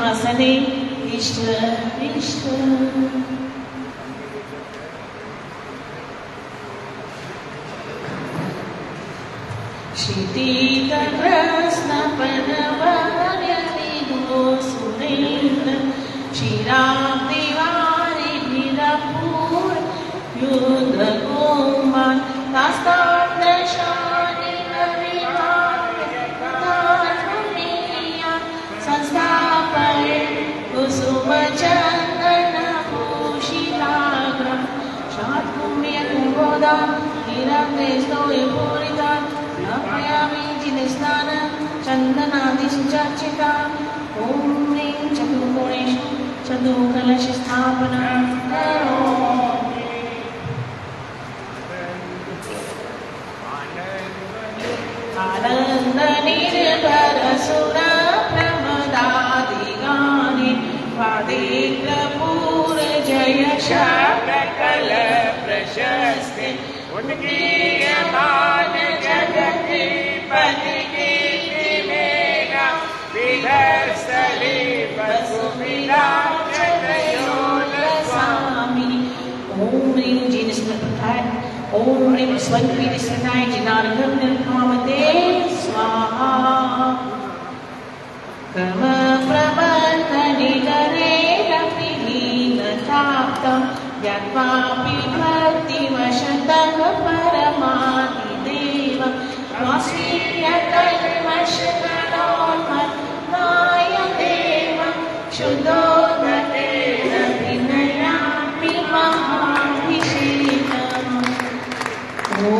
सिंहासने इष्ट इष्ट शीतीतकृष्ण पदवर्यनिधो सुरेन्द्र क्षीराब्धिवारिभिरपूर युद्धकुमार तास्तादशानि नविहार्यतात्मनीया संस्थापये कुसुमचन्दनभूषिताग्रं शार्दूल्यकुम्भोदा हीरग्रेस्तोयपूरिता नमयामि जिनस्नानं चन्दनादिसुचर्चिता ॐ ह्रीं चतुर्कोणेषु चतुर्कलशस्थापनं करोमि। आनन्दनिर्भरसुरप्रमदादिगाने वादित्रपूर्जय शकल प्रशस्ते उद्गीयमान जगति पति कीर्तिमेना विधस्थले वसुविराजयोलस्वामिनि ॐ ह्रीं जिनस्मृताय ॐ ह्रीं स्वल्पीतिस्मृताय जिनार्घं निर्कामते स्वाहा कर्मप्रबन्धनिकरेणपि हीनताप्तं यत्वापि भक्तिवशतः परमादिदेवं स्वास्वीयकल्मषकरोन्मत्ताय देवं शुद्धोदकेन विनयामि महाभिषेकम् ॐ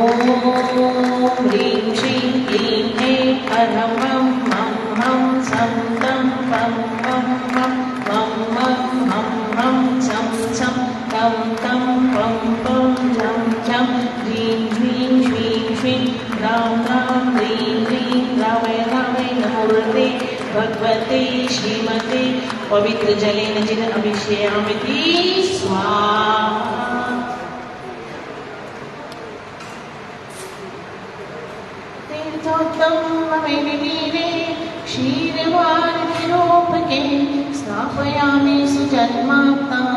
ह्रीं श्रीं क्लीं ऐं हरं वं मं हं सं तं पं मं मं मं मं हं हं सं सं तं तं पं पं झं झं ह्रीं ह्रीं श्रीं श्रीं रां रां ह्रीं ह्रीं रावै रावै नमोऽर्थे भगवते श्रीमते पवित्रजलेन जिन अभिषेयामिति स्वाहा। तीर्थोत्तमविनीरे क्षीरवारिरूपके स्थापयामि सुजन्मात्तां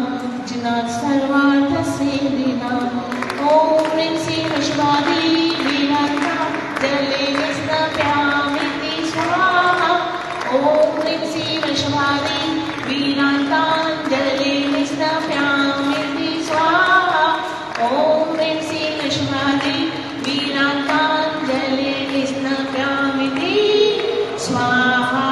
जिनात् सर्वार्थसिद्धिदां ॐ ह्रीं श्रीं विश्वादी वीरान्तां जलेन स्नापयामीति स्वाहा ॐ ह्रीं श्रीं विश्वादी वीरान्तां जलेन स्नापयामीति स्वाहा ॐ ह्रीं श्रीं विश्वादी वीरान्तां जलेन स्नापयामीति स्वाहा।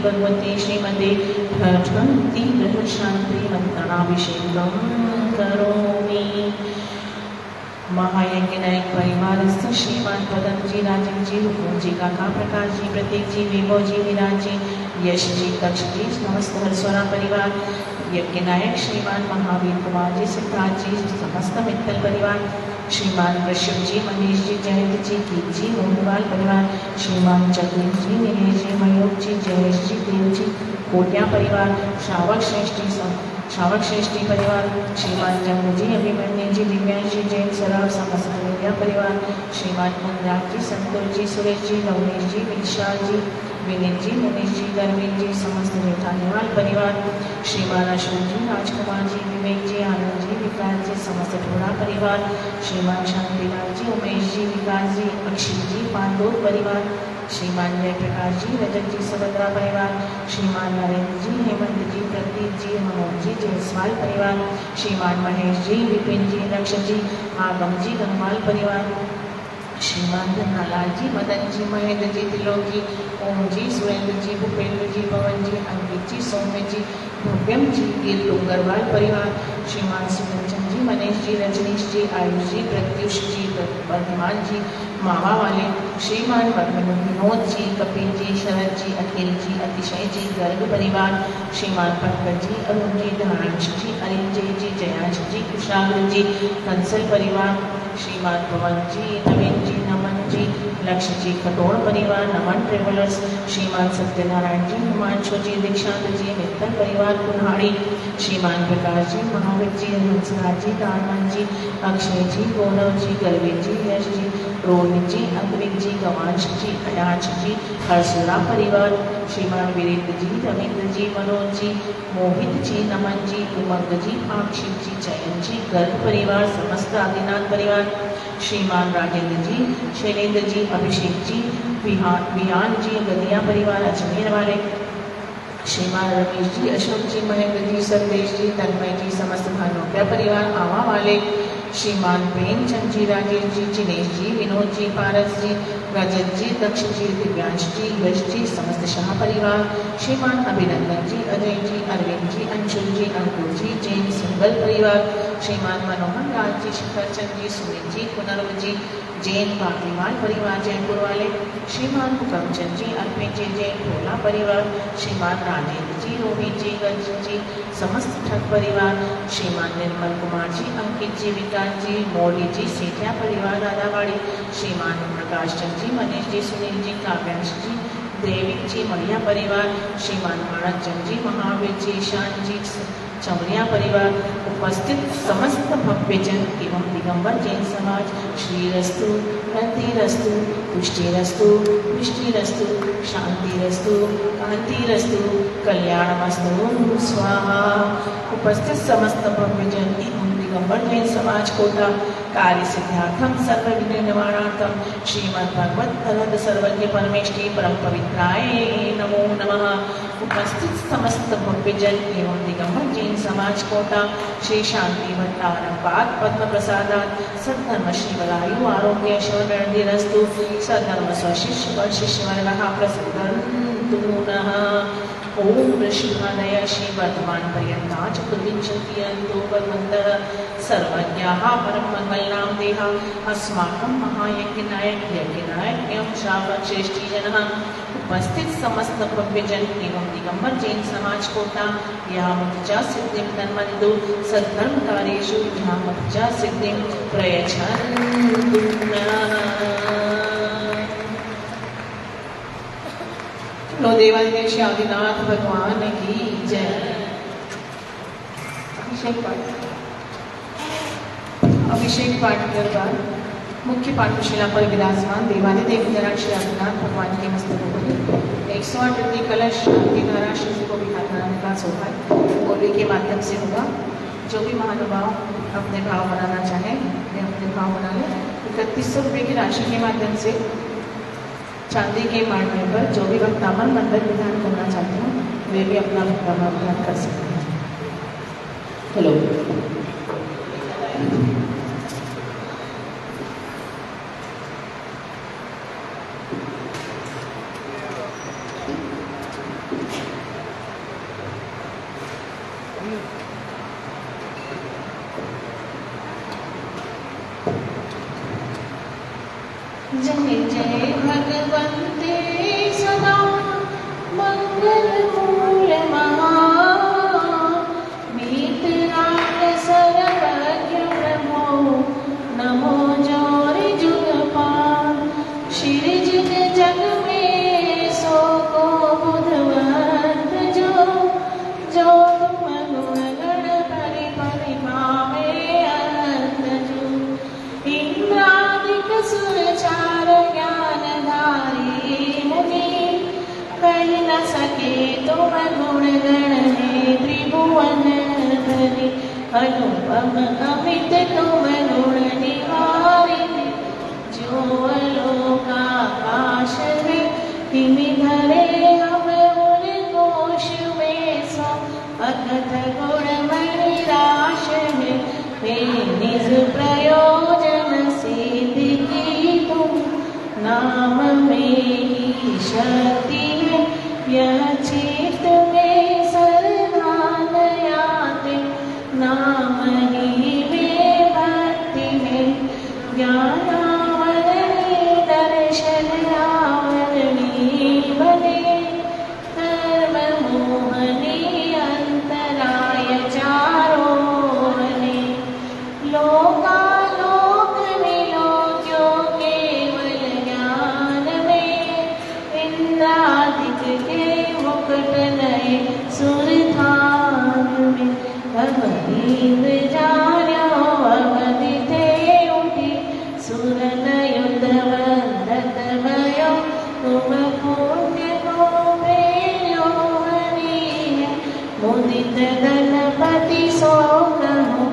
भगवते श्रीमते भगवती शांति मंत्रणाभिषेकं करोमि। महायज्ञ नायक परिवारस्थ श्रीमान पदमजी राजीव जी हुकुम जी काका प्रकाश जी प्रतीक जी विभो जी विराज जी यश जी दक्ष जी समस्त हरस्वरा परिवार यज्ञ नायक श्रीमान महावीर कुमार जी सिद्धार्थ जी समस्त मित्तल परिवार श्रीमान कश्यप जी मनीष जी जयंत जी कीर्ति जी मोहनपाल परिवार श्रीमान जगदीप जी नीलेश जी मयूर जी जयेश जी देव जी कोटिया परिवार श्रावक श्रेष्ठी परिवार श्रीमान जम्मू जी अभिमन्यु जी दिव्यांश जी जैन सराव समस्त विद्या परिवार श्रीमान मुंद्राज जी संतोष जी सुरेश जी नवनीश जी विशाल जी विनीत जी मुनीश जी धर्मेंद्र जी समस्त जेठानीवाल परिवार श्रीमान अशोक जी राजकुमार जी विवेक जी आनंद जी विकास जी समस्त ठोड़ा परिवार श्रीमान शांतिलाल जी उमेश जी विकास जी अक्षित जी पांडोर परिवार श्रीमान जयप्रकाश जी, रजत जी, सुभद्रा परिवार, श्रीमान नरेंद्र जी, हेमंत जी, प्रदीप जी, मनोज जी, जायसवाल परिवार, श्रीमान महेश जी, विपिन जी, लक्ष्य जी, आगम जी, गंगवाल परिवार, श्रीमान धनालाल जी, मदन जी, महेंद्र जी, तिलोक जी, ओम जी, सुरेंद्र जी, भूपेंद्र जी, पवन जी, अंकित जी, सौम्य जी, भव्यम जी, गिर डोंगरवाल परिवार, श्रीमान सुदर्शन जी, मनीष जी, रजनीश जी, आयुष जी, प्रत्युष जी, वर्धमान जी, मावा वाले, श्रीमान विनोद जी, कपिल जी, शरद जी, अखिल जी, अतिशय जी, गर्ग परिवार, श्रीमान पंकज जी, अरुण जी, धनांश जी, अरिंजय जी, जयांश जी, कुशाग्र जी, कंसल परिवार, श्रीमान पवन जी, नवीन जी, नमन जी, लक्ष्य जी, खटोड़ परिवार, नमन ट्रेवलर्स, श्रीमान सत्यनारायण जी, हिमांशु जी, दीक्षांत जी, मित्तल परिवार, कुल्हाड़ी, श्रीमान प्रकाश जी, महावीर जी, हंसराज जी, दानवन जी, अक्षय जी, गौरव जी, गर्वीर जी, यश जी, रोहित जी, अंतरिक जी, गवांश जी, अयाच जी, हरसुरा परिवार, श्रीमान वीरेंद्र जी, रविंद्र जी, मनोज जी, मोहित जी, नमन जी, उमंग जी, आक्षित जी, चयन जी, गर्ग परिवार, समस्त आदिनाथ परिवार, श्रीमान राजेंद्र जी, शैलेंद्र जी, अभिषेक जी, विहान जी, गदिया परिवार, अजमेर वाले, श्रीमान रमेश जी, अशोक जी, महेंद्र जी, सर्वेश जी, तन्मय जी, समस्त भानोप्या परिवार, आवा वाले, श्रीमान प्रेमचंद जी, राजेश जी, जिनेश जी, विनोद जी, पारस जी, रजत जी, दक्ष जी, दिव्यांश जी, यश जी, समस्त शाह परिवार, श्रीमान अभिनंदन जी, अजय जी, अरविंद जी, अंशुल जी, अंकुर जी, जैन सिंगल परिवार, श्रीमान मनोहर लाल जी, शिखर चंद जी, सुनील जी, पुनर्व जी, जैन बागीवाल परिवार जयपुर वाले, श्रीमान हुकमचंद जी, अर्पित जी, जैन भोला परिवार, श्रीमान राजेंद्र जी, रोहित जी, गंज जी, समस्त ठग परिवार, श्रीमान निर्मल कुमार जी, अंकित जी, विकास जी, मौली जी, सेठिया परिवार, राधावाड़ी, श्रीमान प्रकाश चंद जी, मनीष जी, सुनील जी, काव्यांश जी, देविक जी, मढ़िया परिवार, श्रीमान माणक चंद जी, महावीर जी, ईशान जी, चमरिया परिवार, उपस्थित समस्त भव्यजन एवं दिगंबर जैन समाज, श्रीरस्तु, रतिरस्तु, पुष्टिरस्तु, पुष्टिरस्तु, शांतिरस्तु, कांतिरस्तु, कल्याणमस्तु, स्वाहा। उपस्थित समस्त भव्यजन एवं दिगंबर जैन समाज कोटा कार्य सिद्धार्थम सर्व विघ्न निवारणार्थम श्रीमद् भगवत अनंत सर्वज्ञ परमेष्टि परम पवित्राय नमो नमः। उपस्थित समस्त भव्यजन एवं दिगंबर जैन समाज कोटा श्री शांति भट्टारंपाद पद्म प्रसादात सद्धर्म श्री वलायु आरोग्य ऐश्वर्यस्तु सद्धर्म स्वशिष्य शिष्यवर्गः प्रसिद्धन्तु नः। ओम ऋषिभानय श्री वर्धमान पर्यंता चतुर्विंशतियन्तो भगवन्तः सर्वज्ञाः परम मंगलनाम देहा अस्माकं महायज्ञनायक यज्ञनायक एवं श्रावक श्रेष्ठी जनः। उपस्थित समस्त भव्यजन एवं दिगंबर जैन समाज कोटा यामचा सिद्धिं तन्मन्दु सद्धर्म कार्येषु यामचा सिद्धिं प्रयच्छन्तु नः। लो देवादिदेश आदिनाथ भगवान की जय। अभिषेक पाठ के बाद मुख्य पाठशिला पर विराजमान देवादिदेव जरा श्री आदिनाथ भगवान के मस्तक पर 108 रुपये कलश शांति धारा शिव को बिहार कराने का सौभाग्य बोली के माध्यम से होगा। जो भी महानुभाव अपने भाव बनाना चाहें वे अपने भाव बना लें। 3100 रुपये की राशि के माध्यम से चांदी के मांडने पर जो भी भक्तामन मंडल विधान करना चाहते हैं वे भी अपना भक्तामन विधान कर सकते हैं। हेलो जय जय भगवन्ते सदा मंगल मूल महा वीतराग सर्वज्ञ प्रभो नमो जोरि जुगपाल श्री जुग जग में सो को बुधवत जो जो तुम गुण गण परि परि पावे अनंत जो इंद्रादिक सुर चार ज्ञानधारी मुनि कहि न सके तुम गुण गण है त्रिभुवन धरि अनुपम अमित तुम गुण निवारिणि जो लोकाकाश में नाम में ही शक्ति है, यह चित्त में सरदान आते, नाम ही में भक्ति है, ज्ञान आवरणी दर्शन आवरणी बने, कर्म मोहनी अंतराय चारों बने, लोकालोक विलोक्यो केवल ज्ञान में, इंद्रादिक के मुकुट नए सुरधान में, तब इंद्र जान्यो अवधि थे उठी, सुर युद्ध वंदत भयो, तुम पुण्य को प्रेयो हरि है, मुदित गणपति सो कहो,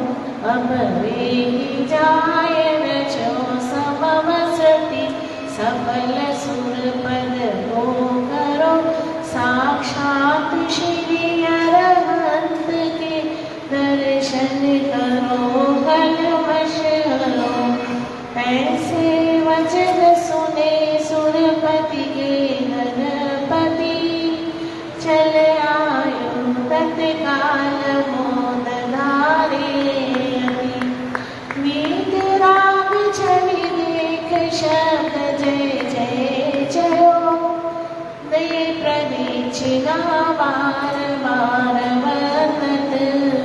अब वे ही जाय रचो समवसति, सफल सुर पद को करो, साक्षात श्री अरहंत के दर्शन करो, कलमश हरो, ऐसे वचन सुने सुरपति के गणपति, चल आयो तत्काल मोद धारे अति, वीतराग छवि देख शब्द जय जय जयो, दे प्रदीक्षिणा बार बार वंदत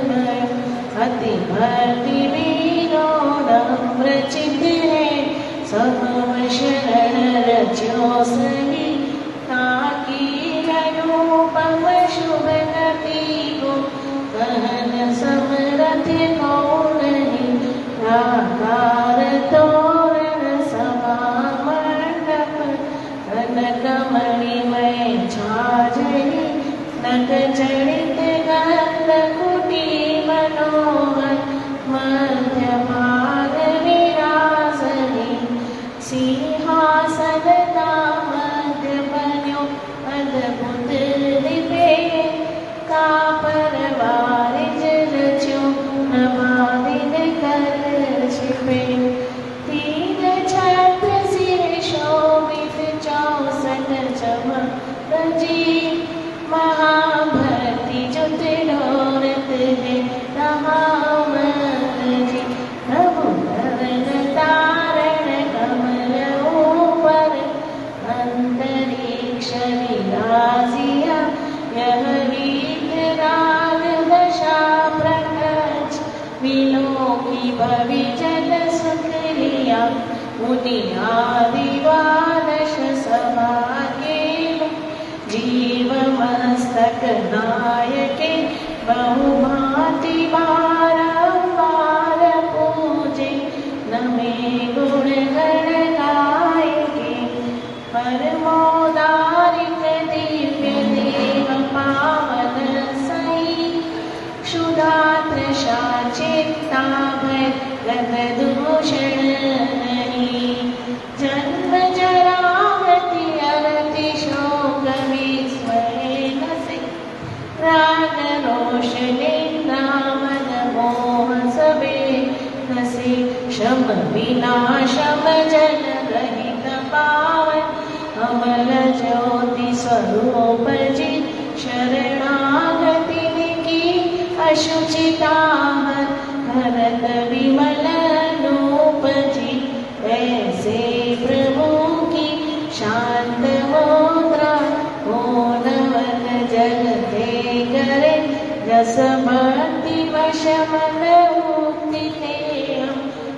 भयो, अति भक्ति विनोदम्र चित्त है, सब शरण रचो सही, ताकि अनुपम शुभ गति को, कहन समरथ को नहीं, प्राकार तोरण सभा मंडप, कनक मणिमय छाजनी, नग जड़ित गंध कुटी मनोहर, मध्य भाग विरासनी, सिंहासन मध्य बन्यो अद्भुत दिपे, का परवार रच्यो नभाविन कर छिपे, तीन छत्र सिर शोभित 64 चमक जी, महाभक्ति जुट डोरत है रहामत जी, प्रभु धरण तारण कमल ऊपर, अंतरिक्ष विराजिया, यह वीतराग दशा प्रकट, विलोकी भविजन सुख लिया, मुनि आदि द्वादश सभा के, जीव मस्तक नायके, बहुभांति बारंबार पूजे, नमे गुण गण गायके, परमोदारिक दिव्य देव पावन सई, क्षुधात्र चित्ता भय गद दूषण नहीं, जन्म जरा मृत्यु अरति शोक विस्मय नसे, राग रोष निंदा मद मोह सबे नसे, शम विनाशम जन रहित पावन, अमल ज्योति स्वरूप जी, शरणागति की अशुचिता भरत विमल नूप जी, ऐसे प्रभु की शांत मुद्रा, नवन जल दे करे, जस भक्ति वश मन मुक्ति ते,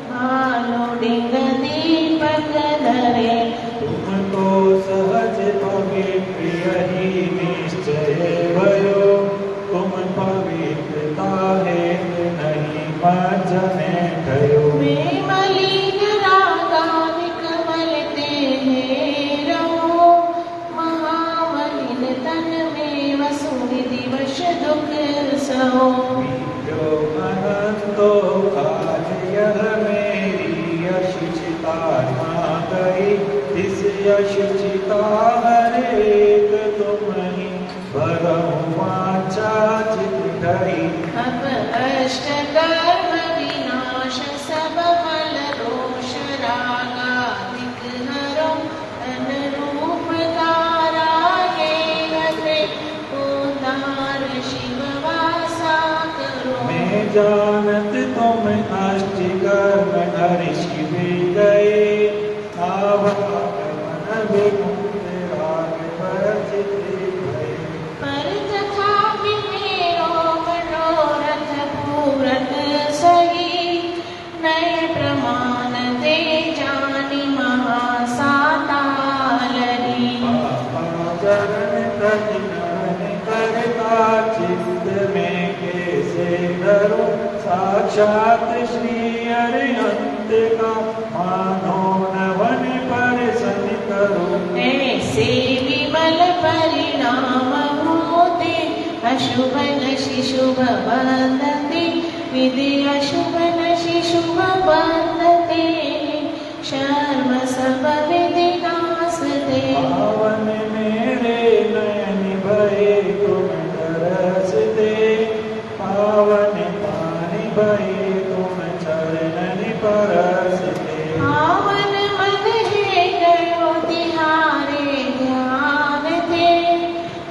भानु डिंग दीपक धरे, तुमको सहज पवित्र ही निश्चय भयो, तुम पवित्रता है नहीं मजने भयो, मैं मलिन रागा विकमल ते रहो, महामलिन तन में वसुधि दिवश दुख सहो, जो अनंतो काज यह मेरी अशुचिता ना गई, इस अशुचिता हर एक तुम ही भरहु वाचा चित धरी, अब अष्ट कर्म विनाश सब फल दोष रागादिक हरो, तुम अष्टकर्म ऋषि भी गए, आवागमन विमुक्त राग वर्जित भये। पर तथापि मेरो मनोरथ पूरन सही, नए प्रमाण दे जानी महासातालरी। चरण तजन करता चित्त में कैसे धरो, साक्षात श्री अरिहंत का मानो नवन पर सन करो। ऐसे विमल परिणाम होते, अशुभ नशि शुभ बंधते, विधि अशुभ नशि शुभ बंधते, शर्म सब विधि नासते। पावन मेरे नयन भये तुम तरसते, पावन पानी भये तुम चरणन परसते। पावन मन है गयो तिहारे ध्यान थे,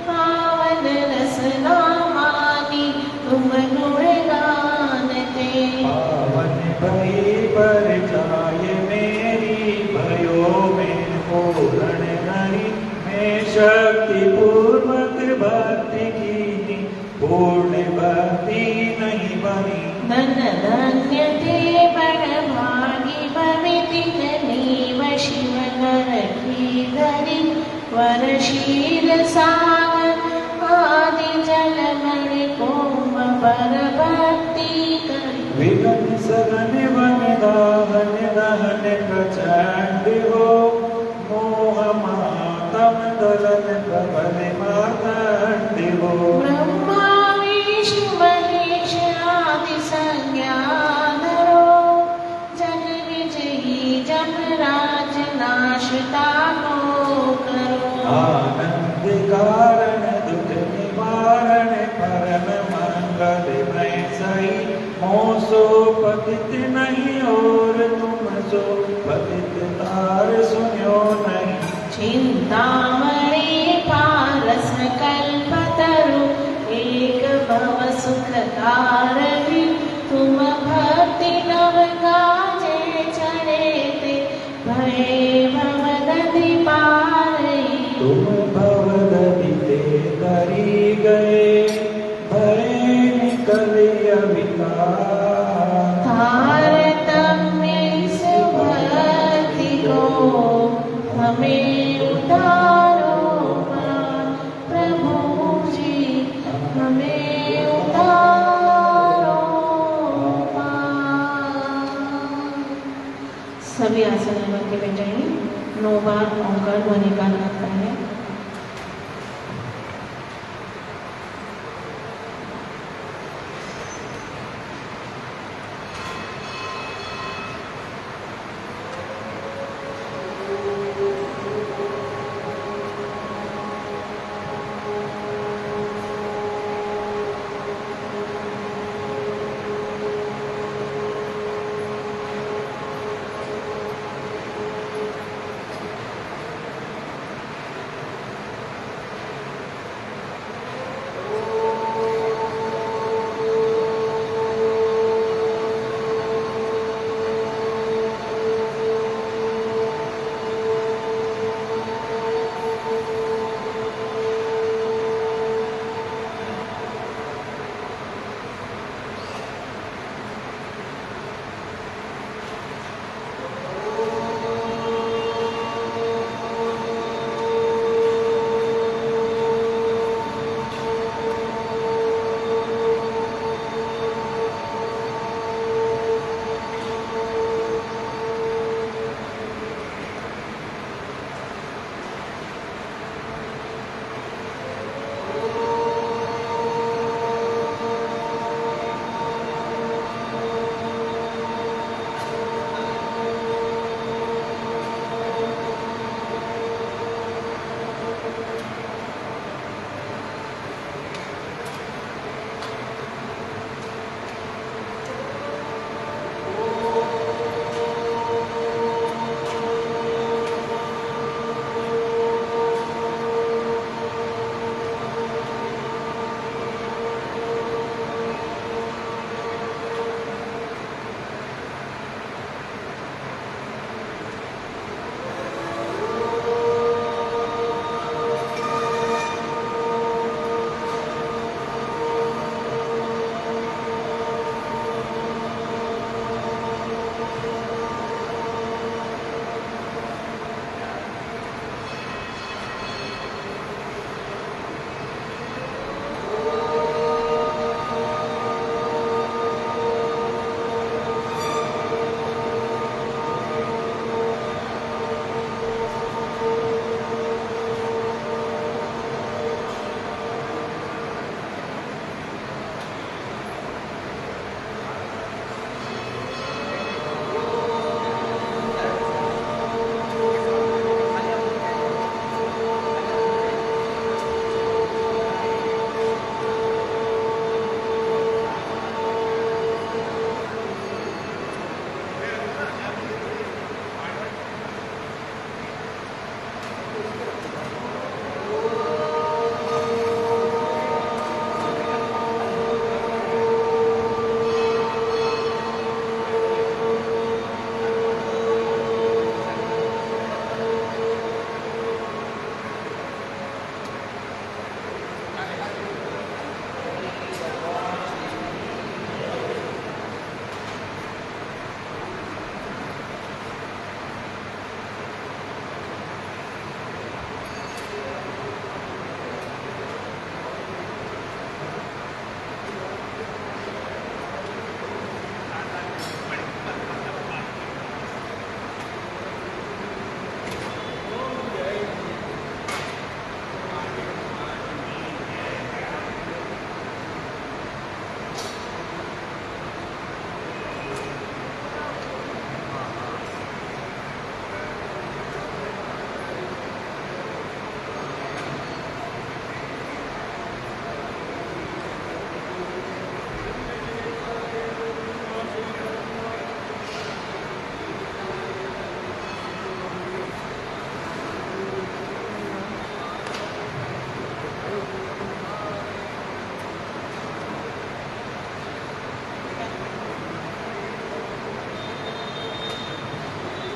पावन रसना मानी तुम गुण गानते। पावन भई पर जाय मेरी, भयो में पूर्ण नहीं, मैं शक्ति पूर्वक भक्ति कीनी, पूर्ण भक्ति नहीं बनी। धन धन्य थे बड़ भागी भविति नीव शिव कर की धरी, वर शील सागर आदि जल मणि कुंभ पर भक्ति करी। विघ्न सघन वन दाहन दहन प्रचंड हो, मोह मातम दलन प्रबल मातंड हो। ब्रह्मा विष्णु महेश आदि संज्ञाधरो, जन विजयी जमराज नाशता को करो। आनंद कारण दुख निवारण परम मंगल मैं सही, मोसो पतित नहीं और तुम सो पतित तार सुन्यो नहीं। चिंतामणि पारस कल्पतरु, एक भव सुख तारणी, तुम भक्ति नव काजे चढ़े ते, भये भव नदी पारई। तुम भवदधि ते तरी गए, भय निकल अविकार। तारतम्य इस भक्ति को हमें उतारो पार, प्रभु जी हमें उतारो पार। सभी आसन बन के बैठ जाएंगे। 9 बार ओंकार ध्वनि का नाद है।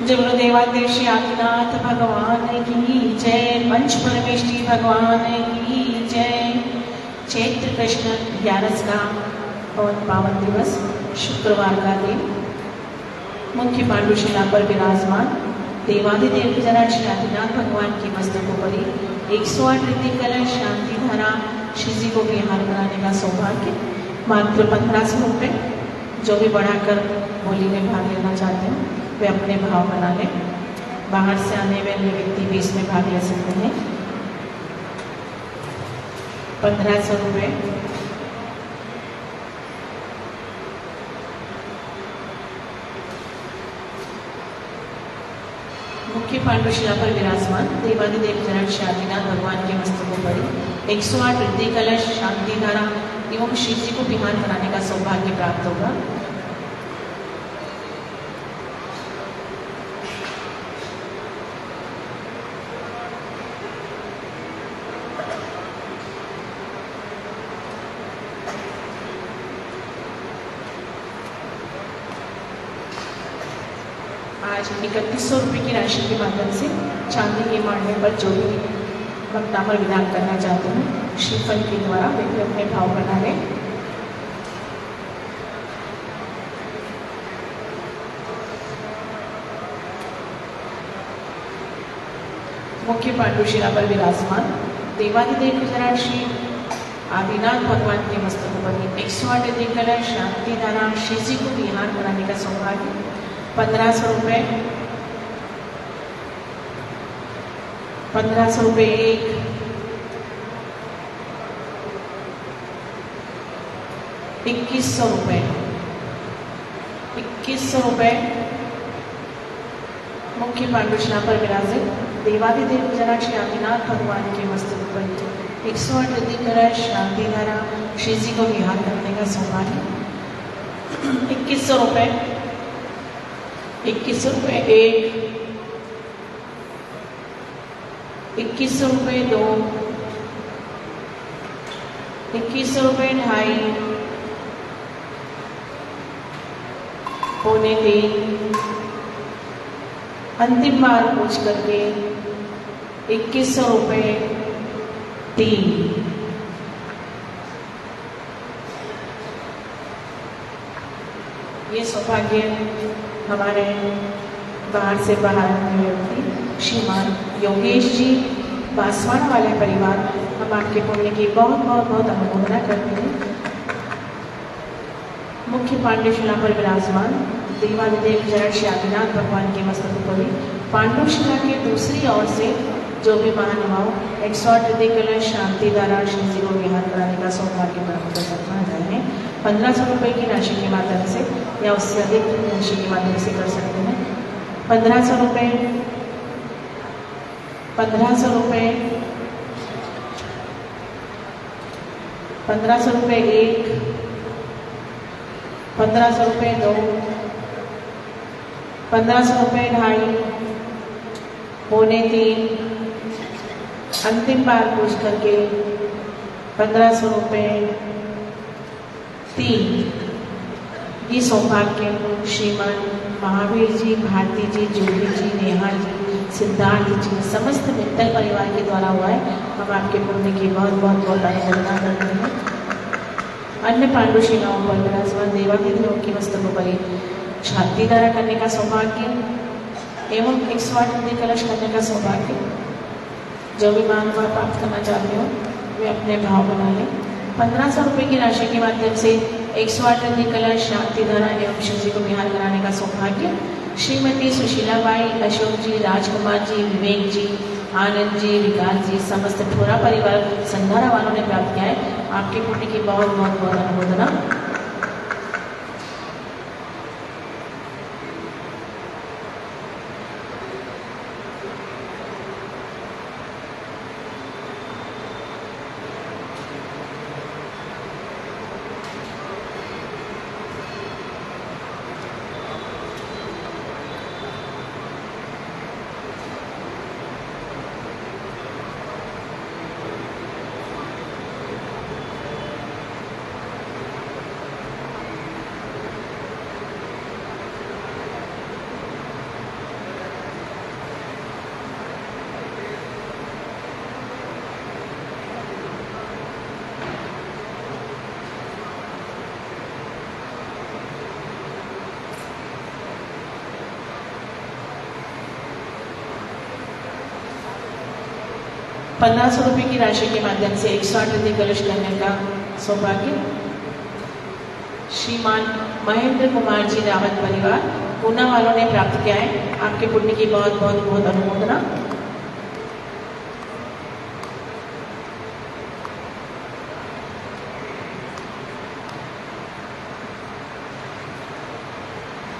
जब गुरुदेवादेव श्री आदिनाथ भगवान की जय, पंच परमेष्ठी भगवान की जय। चैत्र कृष्ण 11 का बहुत पावन दिवस, शुक्रवार का दिन, मुख्य पांडुशिला पर विराजमान देवादिदेव की जना श्री आदिनाथ भगवान की मस्तकोपरि 108 रिद्धि कलश शांति धारा श्री जी को विहार कराने का सौभाग्य। मात्र 1500 रुपये। जो भी बढ़ाकर होली में भाग लेना चाहते हैं वे अपने भाव बना लें। बाहर से आने वाले व्यक्ति भी इसमें भाग ले सकते हैं। 1500 रुपये। मुख्य पांडुशिला पर विराजमान देवादिदेव जन श्री आदिनाथ भगवान के मस्तकोपरि 108 रिद्धि कलश शांति धारा एवं श्री जी को विहार कराने का सौभाग्य प्राप्त होगा। आज 3100 रुपये की राशि के माध्यम से चांदी के मांडने पर जो भी भक्तामर विधान करना चाहते हैं श्रीफल के द्वारा वे भी अपने भाव बना लें। मुख्य पांडुशिला पर विराजमान देवादिदेव जरा श्री आदिनाथ भगवान के मस्तकोपरि 108 रिद्धि कलश शांति धारा श्री जी को विहार कराने का सौभाग्य। 1500 रुपये। 1500 रुपये एक। 2100 रुपये। 2100 रुपये। मुख्य पांडुशिला पर विराजित देवादिदेव जना श्री आदिनाथ भगवान के मस्तकोपरि 108 रिद्धि कलश शांति धारा श्री जी को विहार करने का सौभाग्य। 2100 रुपये। 2100 रुपये एक। 2100 रुपये दो। 2100 रुपये ढाई। पौने तीन। अंतिम बार पूछ करके 2100 रुपये तीन। ये सौभाग्य हमारे बाहर से बाहर आने व्यक्ति श्रीमान योगेश जी बांसवाड़ा वाले परिवार, हम आपके पुण्य की बहुत बहुत बहुत अनुमोदना करते हैं। मुख्य पांडुशिला पर विराजमान देवादिदेव जन श्री आदिनाथ भगवान के मस्तकोपरि पांडुशिला के दूसरी ओर से जो भी महानुभाव 108 रिद्धि कलश शांति धारा श्री जी को विहार कराने का सौभाग्य प्राप्त कर सकना है 1500 रुपये की राशि के माध्यम से या उससे अधिक राशि के माध्यम से कर सकते हैं। 1500 रुपये। 1500 रुपये। 1500 रुपये एक। 1500 रुपये दो। 1500 रुपये ढाई। पौने तीन। अंतिम बार पूछ करके 1500 रुपये तीन। ये सौभाग्य श्रीमान महावीर जी, भारती जी, जूही जी, नेहा जी, सिद्धार्थ जी, समस्त मित्तल परिवार के द्वारा हुआ है। हम आपके पुण्य की बहुत बहुत बहुत अनुमोदना करते हैं। अन्य पांडुशिलाओं पर विराजमान देवादिदेव की मस्तकोपरि शांति धारा करने का सौभाग्य एवं 108 रिद्धि कलश करने का सौभाग्य। जो भी महानुभाव प्राप्त करना चाहते हो वे अपने भाव बना लें। 1500 रुपये की राशि के माध्यम से 108 रिद्धि कलश शांति धारा एवं शिव जी को विहार कराने का सौभाग्य श्रीमती सुशीला बाई, अशोक जी, राजकुमार जी, विवेक जी, आनंद जी, विकास जी, समस्त ठोरा परिवार संधारा वालों ने प्राप्त किया है। आपके पुण्य की बहुत बहुत बहुत अनुमोदना। 1500 रुपये की राशि के माध्यम से 108 रिद्धि कलश करने का सौभाग्य श्रीमान महेंद्र कुमार जी रावत परिवार पूना वालों ने प्राप्त किया है। आपके पुण्य की बहुत बहुत बहुत अनुमोदना।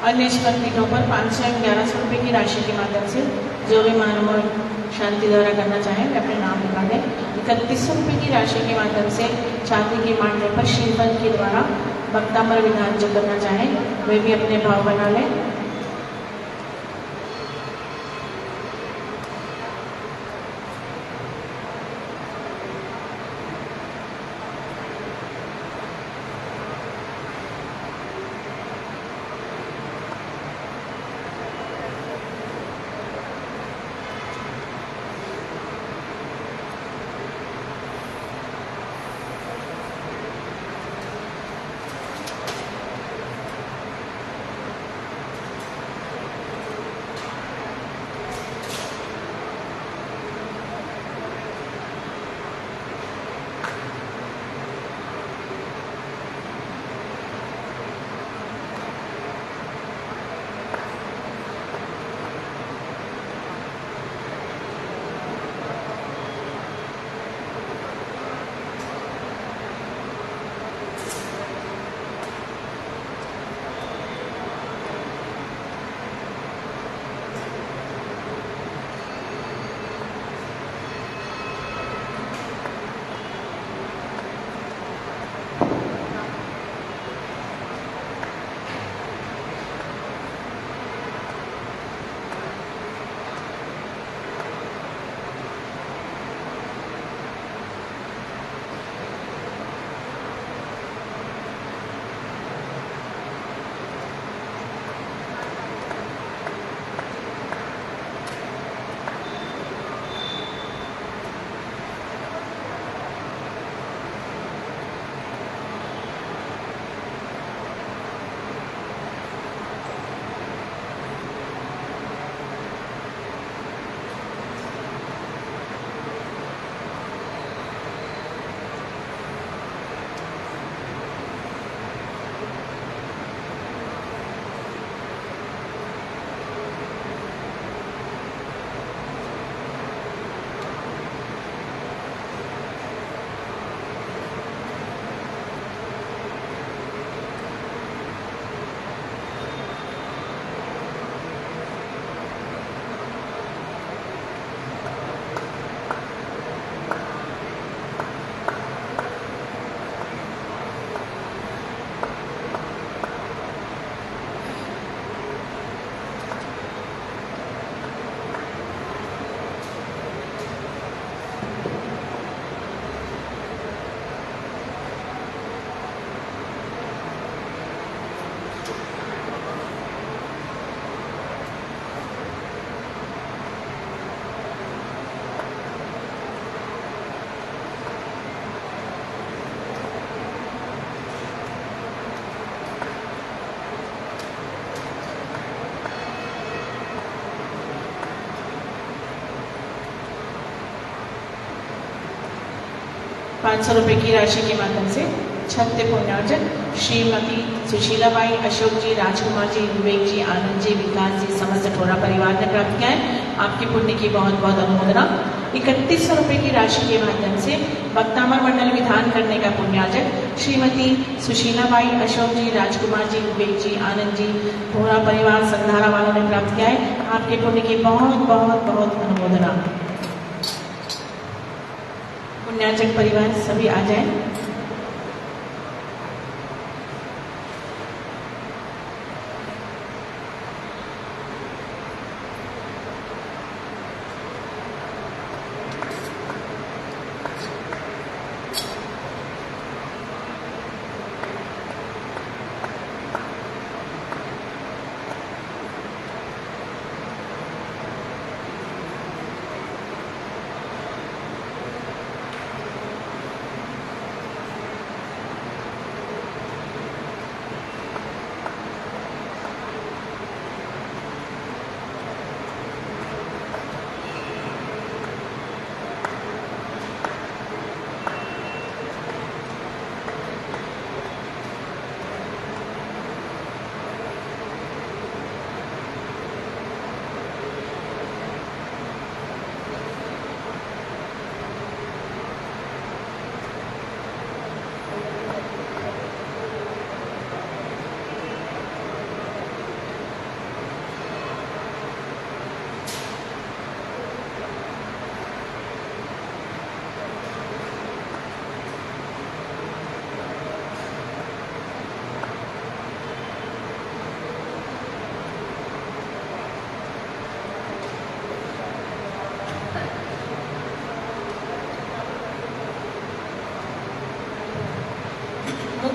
अन्य पीठों पर 500 एवं 1100 रुपये की राशि के माध्यम से जो भी मानव और शांति द्वारा करना चाहें वे अपने नाम लिखा दें। 3100 रुपये की राशि के माध्यम से चांदी के मांडे पर श्रीफल के द्वारा भक्तामर विधान जो करना चाहें वे भी अपने भाव बना लें। ₹500 की राशि के माध्यम से छत्य पुण्यार्जन श्रीमती सुशीलाबाई, अशोक जी, राजकुमार जी, विवेक जी, आनंद जी, विकास जी, समस्त ठोरा परिवार ने प्राप्त किया है। आपके पुण्य की बहुत बहुत अनुमोदना। 3100 की राशि के माध्यम से भक्तामर मंडल विधान करने का पुण्यार्जन श्रीमती सुशीलाबाई, अशोक जी, राजकुमार जी, विवेक जी, आनंद जी, ठोरा परिवार संधारा वालों ने प्राप्त किया है। आपके पुण्य की बहुत बहुत बहुत अनुमोदना। पुण्यार्चक परिवार सभी आ जाएं।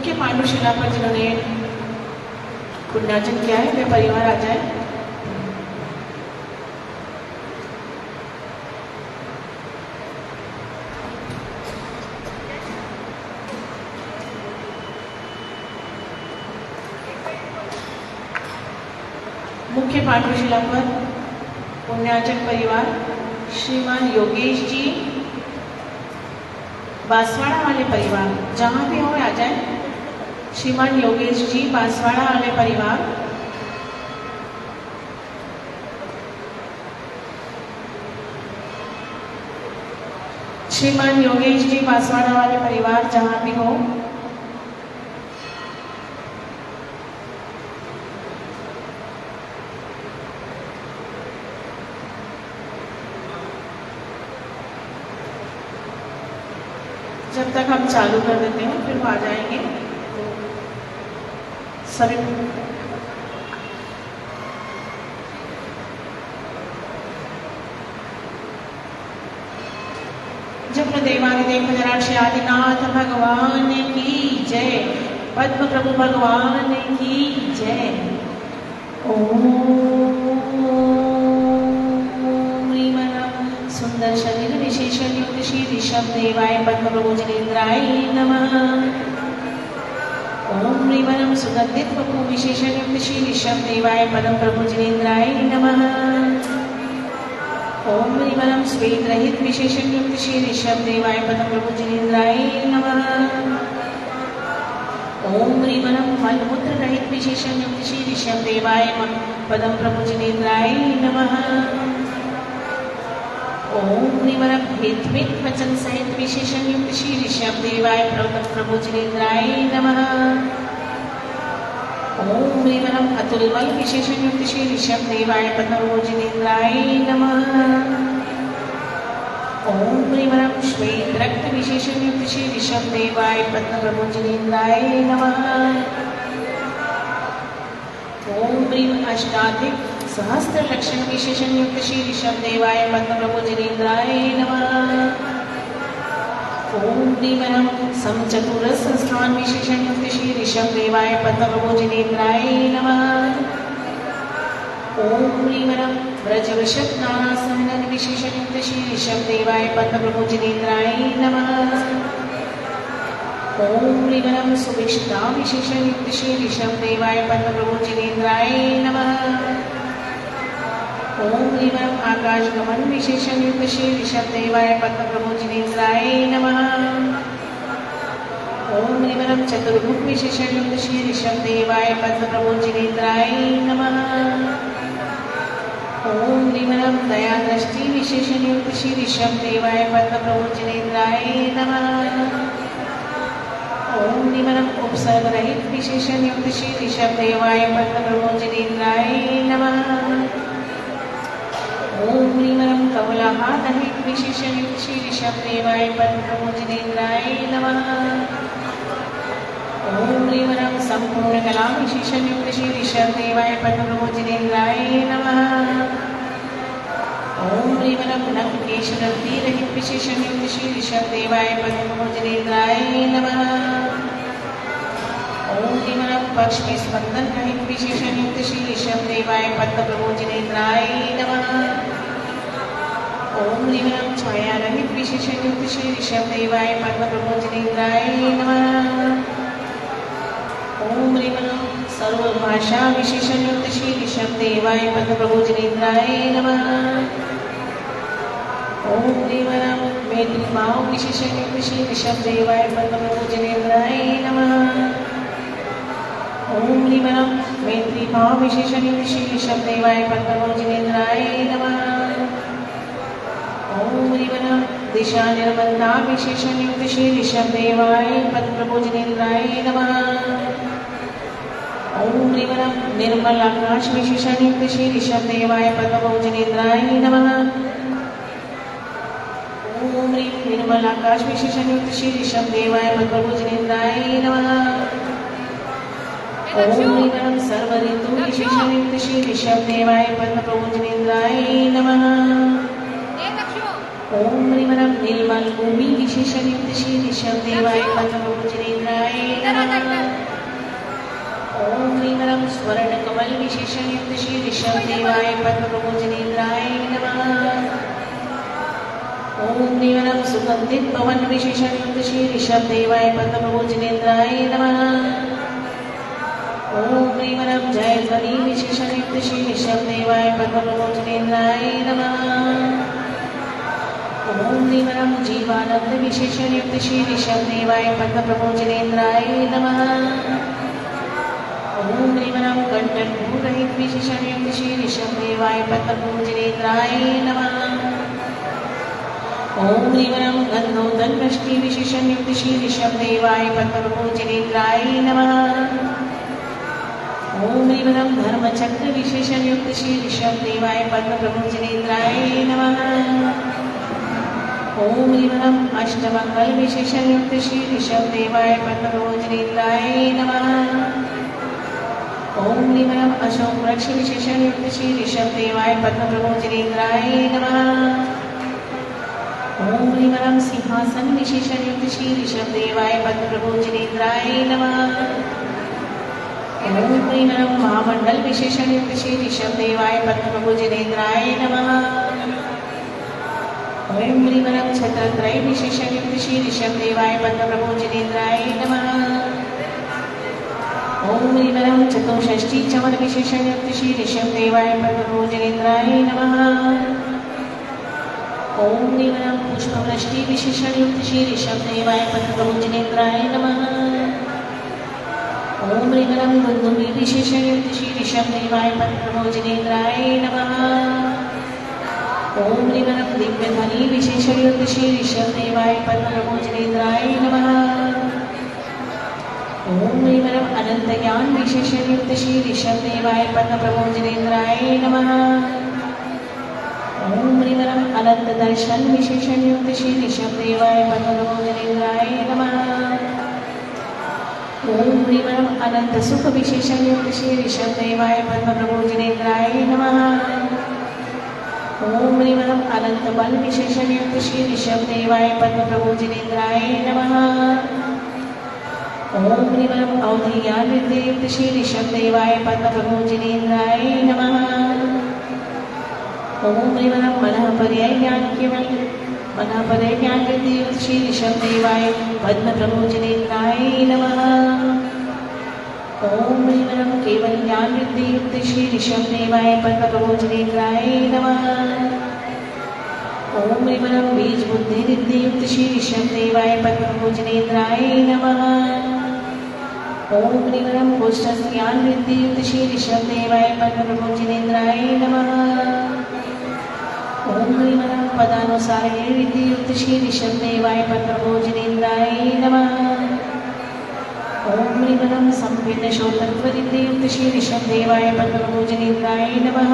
मुख्य पांडुशिला पर जिन्होंने पुण्यार्जन किया है वे परिवार आ जाए। मुख्य पांडुशिला पर पुण्यार्चन परिवार श्रीमान योगेश जी, बांसवाड़ा वाले परिवार जहां भी हो आ जाए। श्रीमान योगेश जी, बांसवाड़ा वाले परिवार। श्रीमान योगेश जी, बांसवाड़ा वाले परिवार जहां भी हो। जब तक हम चालू कर देते हैं फिर वो आ जाएंगे। सभी जब देवादिदेव खजराक्षी आदिनाथ भगवान की जय, पद्म प्रभु भगवान की जय। ओम सुंदर शरीर विशेषण युक्त श्री ऋषभ देवाय पद्म प्रभु जिनेन्द्राय नमः। ओम ह्रीवरम सुगंधित वपु विशेषण युक्त श्री ऋषभ देवाय पद्म प्रभु जिनेन्द्राय नमः। ओम ह्रीवरम श्वेत रहित विशेषण युक्त श्री ऋषभ देवाय पद्म प्रभु जिनेन्द्राय नमः। ओम ह्रीवरम मलमूत्र रहित विशेषण युक्त श्री ऋषभ देवाय पद्म प्रभु जिनेन्द्राय नमः। ओम ह्रीवरम हेत्विक वचन सहित विशेषण युक्त श्री ऋषभ देवाय पद्म प्रभु जिनेन्द्राय नमः। ओम ह्रीवरम अतुल बल विशेषण युक्त श्री ऋषभ देवाय पद्म प्रभु जिनेन्द्राय नमः। ओम ह्रीवरम श्वेत रक्त विशेषण युक्त श्री ऋषभ देवाय पद्म प्रभु जिनेन्द्राय नमः। ओम ह्रीम अष्टाधिक सहस्त्र लक्षण विशेषण युक्त श्री ऋषभ देवाय पद्म प्रभु जिनेन्द्राय नमः। ओम ह्रीवरम समचतुर संस्थान विशेषण युक्त श्री ऋषभ देवाय पद्म प्रभु जिनेन्द्राय नमः। ओम ह्रीवरम ब्रज वृषभ नानासहन विशेषण युक्त श्री ऋषभ देवाय पद्म प्रभु जिनेन्द्राय नमः। ओम ह्रीवरम सुभिक्षता विशेषण युक्त श्री ऋषभ देवाय पद्म प्रभु जिनेन्द्राय नमः। ओम ह्रीवरम आकाश गमन विशेषण युक्त श्री ऋषभ देवाय पद्म प्रभु जिनेन्द्राय नमः। ओम ह्रीवरम चतुर्मुख विशेषण युक्त श्री ऋषभ देवाय पद्म प्रभु जिनेन्द्राय नमः। ओम ह्रीवरम दया दृष्टि विशेषण युक्त श्री ऋषभ देवाय पद्म प्रभु जिनेन्द्राय नमः। ओम ह्रीवरम उपसर्ग रहित विशेषण युक्त श्री ऋषभ देवाय पद्म प्रभु जिनेन्द्राय नमः। ओम ह्रीवरम कमलाहार रहित विशेषण युक्त श्री ऋषभ देवाय पद्म प्रभु जिनेन्द्राय नमः। ओम ह्रीवरम संपूर्ण कला विशेषण युक्त श्री ऋषभ देवाय पद्म प्रभु जिनेन्द्राय नमः। ओम ह्रीवरम नख केश रंध्री रहित विशेषण युक्त श्री ऋषभ देवाय पद्म प्रभु जिनेन्द्राय नमः। ओम ह्रीवरम पक्ष में स्पंदन रहित विशेषण युक्त श्री ऋषभ देवाय पद्म प्रभु जिनेन्द्राय नमः। ओम ह्रीवरम छाया रहित विशेषण युक्त श्री ऋषभ देवाय पद्म प्रभु जिनेन्द्राय नमः। ओम ह्रीवरम सर्वभाषा विशेषण युक्त श्री ऋषभ देवाय पद्म प्रभु जिनेन्द्राय नमः। ओम ह्रीवरम मैत्री भाव विशेषण युक्त श्री ऋषभ देवाय पद्म प्रभु जिनेन्द्राय नमः। ओम ह्रीवरम मैत्री भाव विशेषण युक्त श्री ऋषभ देवाय पद्म प्रभु जिनेन्द्राय नमः। ओम ह्रीवरम दिशा निर्बंधा विशेषण युक्त श्री ऋषभ देवाय पद्म प्रभु जिनेन्द्राय नमः। ओम ह्रीवरम निर्मल आकाश विशेषण युक्त श्री ऋषभ देवाय पद्म प्रभु जिनेन्द्राय नमः। ओम ह्रीम निर्मल आकाश विशेषण युक्त श्री ऋषभ देवाय पद्म प्रभु जिनेन्द्राय नमः। ओम ह्रीवरम सर्व ऋतु विशेषण युक्त श्री ऋषभ देवाय पद्म प्रभु जिनेन्द्राय नमः। ओम ह्रीवरम निर्मल भूमि विशेषणयुक्त श्री ऋषभदेवाय पद्मभूषणेन्द्राय नमः। ओम ह्रीं स्वर्णकमल विशेषणयुक्त श्री ऋषभदेवाय पद्मभूषणेन्द्राय नमः। ओम ह्रीं सुगंधित पवन विशेषणयुक्त श्री ऋषभदेवाय पद्मभूषणेन्द्राय नमः। ओम ह्रीं जय ध्वनि विशेषणयुक्त श्री ऋषभदेवाय पद्मभूषणेन्द्राय नमः। ओम ह्रीं जीवानंद विशेषणयुक्त श्री ऋषभदेवाय पद्मभूषणेन्द्राय नमः। ओम ह्रीं कंठभूरहित विशेषणयुक्त श्री ऋषभदेवाय पद्मभूषणेन्द्राय नमः। ओम ह्रीं गंधोदन वृष्टि विशेषणयुक्त श्री ऋषभदेवाय पद्मभूषणेन्द्राय नमः। ओम ह्रीं धर्मचक्र विशेषणयुक्त श्री ऋषभदेवाय पद्मभूषणेन्द्राय नमः। ओम ह्रीं अष्टमंगल विशेषणयुक्त श्री ऋषभदेवाय पद्मभूषणेन्द्राय नमः। ओम ह्रीं अशोक वृक्ष विशेषणयुक्त श्री ऋषभदेवाय पद्मभूषणेन्द्राय नमः। ओम ह्रीं सिंहासन विशेषणयुक्त श्री ऋषभदेवाय पद्मभूषणेन्द्राय नमः। ओम ह्रीं महामंडल विशेषणयुक्त श्री ऋषभदेवाय पद्मभूषणेन्द्राय नमः। ओम ह्रीं छत्रत्रय विशेषणयुक्त श्री ऋषभदेवाय पद्मभूषणेन्द्राय नमः। ओम ह्रीं चतुष्षष्टि चमन विशेषणयुक्त श्री ऋषभदेवाय पद्मभूषणेन्द्राय नमः। ओम ह्रीं पुष्पवृष्टि विशेषणयुक्त श्री ऋषभदेवाय पद्मभूषणेन्द्राय नमः। ओम ह्रीं रुद्रुमी विशेषणयुक्त श्री ऋषभदेवाय पद्मभूषणेन्द्राय नमः। ओम ह्रीं दिव्यध्वनि विशेषणयुक्त श्री ऋषभदेवाय पद्मभूषणेन्द्राय नमः। ओम ह्रीं अनंत ज्ञान विशेषणयुक्त श्री ऋषभदेवाय पद्मभूषणेन्द्राय नमः। ओम ह्रीं अनंत दर्शन विशेषणयुक्त श्री ऋषभदेवाय पद्मभूषणेन्द्राय नमः। ओम ह्रीं अनंत सुख विशेषणयुक्त श्री ऋषभदेवाय पद्मभूषणेन्द्राय नमः। ओम ह्रीं अनंत बल विशेषणयुक्त श्री ऋषभदेवाय पद्मभूषणेन्द्राय नमः। ओम ह्रीं अवधि ज्ञान विद्युक्त श्री ऋषभदेवाय पद्मभूषणेन्द्राय नमः। ओम ह्रीं मनः पर्याय ज्ञान विद्युक्त श्री ऋषभदेवाय पद्मभूषणेन्द्राय नमः। ओम ह्रीं केवल ज्ञान विद्युक्त श्री ऋषभदेवाय पद्मभूषणेन्द्राय नमः। ओम ह्रीं बीज बुद्धि विद्युक्त श्री ऋषभदेवाय पद्मभूषणेन्द्राय नमः। ओम ह्रीं पुष्टज्ञान विद्युक्त श्री ऋषभदेवाय पद्मभूषणेन्द्राय नमः। ओम ह्रीं पदानुसार विद्युक्त श्री ऋषभदेवाय पद्मभूषणेन्द्राय नमः। ओम ह्रीं संभिन्न शोतत्व विद्युक्त श्री ऋषभदेवाय पद्मभूषणेन्द्राय नमः।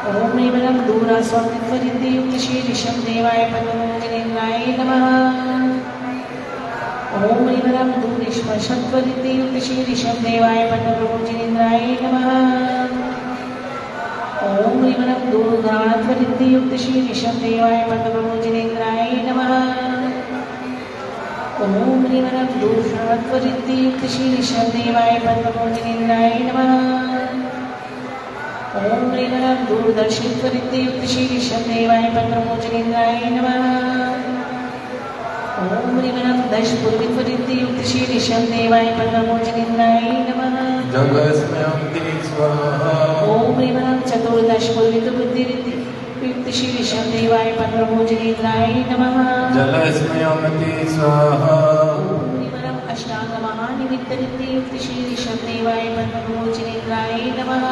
ओम ह्रीं दूरास्वामित्व विद्युक्त श्री ऋषभदेवाय पद्मभूषणेन्द्राय नमः। ओम ह्रीं दूरेश्वरत्व विद्युक्त श्री ऋषभदेवाय पद्मभूषणेन्द्राय नमः। ओम ह्रीं दूरघ्राणत्व विद्युक्त श्री ऋषभदेवाय पद्मभूषणेन्द्राय नमः। ओम ह्रीं दूषणत्व विद्युक्त श्री ऋषभदेवाय पद्मभूषणेन्द्राय नमः। ओम ह्रीं दूरदर्शित्व विद्युक्त श्री ऋषभदेवाय पद्मभूषणेन्द्राय नमः। ओम ह्रीं दशपूर्वित्व विद्युक्त श्री ऋषभदेवाय पद्मभूषणेन्द्राय नमः। ओम ह्रीं चतुर्दशपूर्वित्व बुद्धियुक्त श्री ऋषभदेवाय पद्मभूषणेन्द्राय नमः। ओम ह्रीं अष्टांग महानिमित्त विद्युक्त श्री ऋषभदेवाय पद्मभूषणेन्द्राय नमः।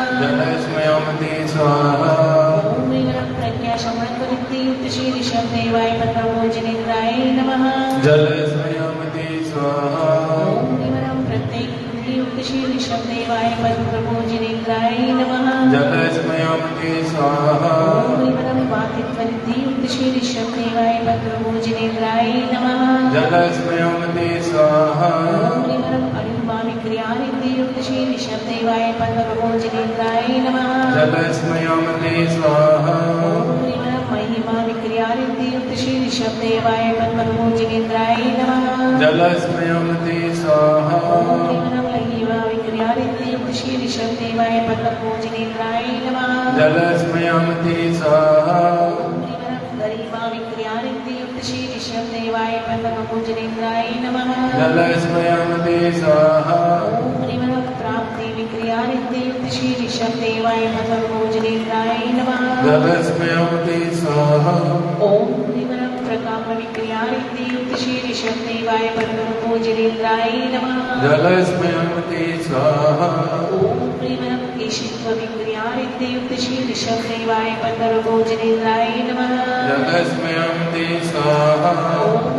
ओम ह्रीं प्रज्ञा समृत्व विद्युक्त श्री ऋषभदेवाय पद्मभूषणेन्द्राय नमः। ओम ह्रीं प्रत्येक युक्त श्री ऋषभदेवाय पद्मभूषणेन्द्राय नमः। ओम ह्रीं वातित्व युक्त श्री ऋषभदेवाय पद्मभूषणेन्द्राय नमः। ओम ह्रीं अणुमा विक्रिया युक्त श्री ऋषभदेवाय पद्मभूषणेन्द्राय नमः। ओम ह्रीं महिमा विक्रिया युक्त श्री ऋषभदेवाय पद्मभूजिनेन्द्राय नमः जलस्मयमति स्वाहा श्री ऋषभदेवाय पद्मभूजिनेन्द्राय नमः जलस्मयमति स्वाहा गरिमा विक्रियानित्युक्त श्री ऋषभदेवाय पद्मभूजिनेन्द्राय नमः जलस्मयमति स्वाहा प्राप्ति विक्रियानित्युक्त श्री ऋषभदेवाय पद्मभूजिनेन्द्राय नमः जलस्मयमति स्वाहा ओम प्रकाम विक्रियानित्युक्त श्री ऋषभदेवाय पद्मभूजिनेन्द्राय नमः जलस्मयमति स्वाहा ओम ईशित्व विक्रियानित्युक्त श्री ऋषभदेवाय पद्मभूजिनेन्द्राय नमः जलस्मयमति स्वाहा ओम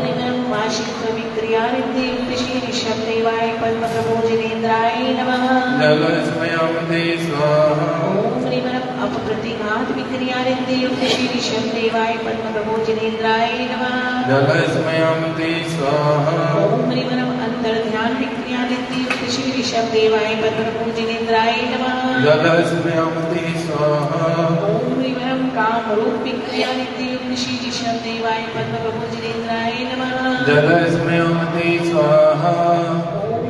वाशित्व विक्रियानित्युक्त श्री ऋषभदेवाय पद्मभूजिनेन्द्राय नमः जलस्मयमति स्वाहा ओम अपप्रतिघात विक्रियानित्युक्त श्री ऋषभदेवाय पद्मभूजिनेन्द्राय नमः जलस्मयमति स्वाहा ओम अंतर्ध्यान विक्रियानित्युक्त श्री ऋषभदेवाय पद्मभूजिनेन्द्राय नमः जलस्मयमति स्वाहा ओम काम रूप विक्रियानित्युक्त श्री ऋषभदेवाय पद्मभूजिनेन्द्राय नमः जलस्मयमति स्वाहा ओम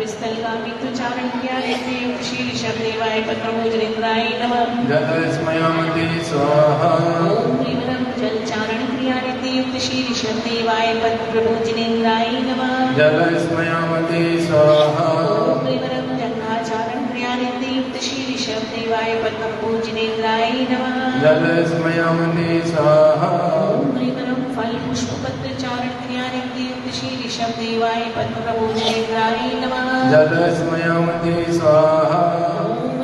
विस्थलगामित्वचारण क्रियानित्युक्त श्री ऋषभदेवाय पद्मभूजिनेन्द्राय नमः जलस्मयमति स्वाहा ओम जलचारण क्रियानित्युक्त श्री ऋषभदेवाय पद्मभूजिनेन्द्राय नमः जलस्मयमति स्वाहा ओम जंघाचारण क्रियानित्युक्त श्री ऋषभदेवाय पद्मभूजिनेन्द्राय नमः जलस्मयमति स्वाहा ओम फल पुष्पपत्रचारण क्रियानित्युक्त श्री ऋषभदेवाय पद्मभूजिनेन्द्राय नमः जलस्मयमति स्वाहा ओम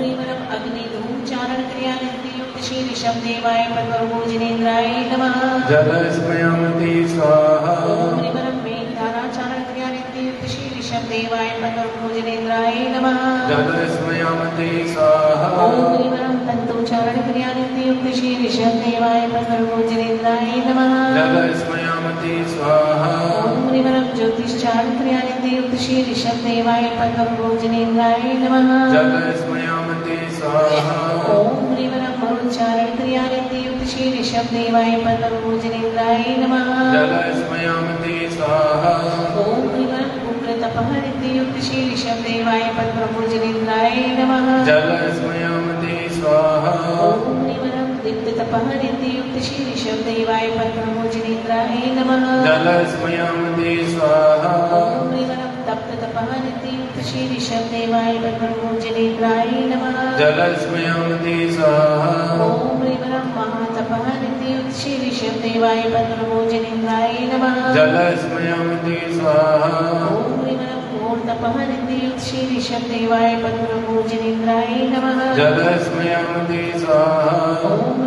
अग्निधूमचारण क्रियानित्युक्त श्री ऋषभदेवाय पद्मभूजिनेन्द्राय नमः जलस्मयमति स्वाहा ओम मेघधाराचारण क्रियानित्युक्त श्री ऋषभदेवाय पद्मभूजिनेन्द्राय नमः जलस्मयमति स्वाहा ओम तंतुचारण क्रियानित्युक्त श्री ऋषभदेवाय पद्मभूजिनेन्द्राय नमः जलस्मयमति स्वाहा ओम ज्योतिषचारण क्रियानित्युक्त श्री ऋषभदेवाय पद्मभूजिनेन्द्राय नमः जलस्मयमति स्वाहा ओम मरुचारण क्रियानित्युक्त श्री ऋषभदेवाय पद्मभूजिनेन्द्राय नमः जलस्मयमति स्वाहा ओम उग्रतपहनित्युक्त श्री ऋषभदेवाय पद्मभूजिनेन्द्राय नमः जलस्मयमति स्वाहा ओम दीप्ततपहनित्युक्त श्री ऋषभदेवाय पद्मभूजिनेन्द्राय नमः जलस्मयमति स्वाहा ओम तप्ततपहनित्युक्त श्री ऋषभदेवाय पद्मभूजिनेन्द्राय नमः जलस्मयमति स्वाहा ओम महातपहनित्युक्त श्री ऋषभदेवाय पद्मभूजिनेन्द्राय नमः जलस्मयमति स्वाहा ओम घोरतपहनित्युक्त श्री ऋषभदेवाय पद्मभूजिनेन्द्राय नमः जलस्मयमति स्वाहा ओम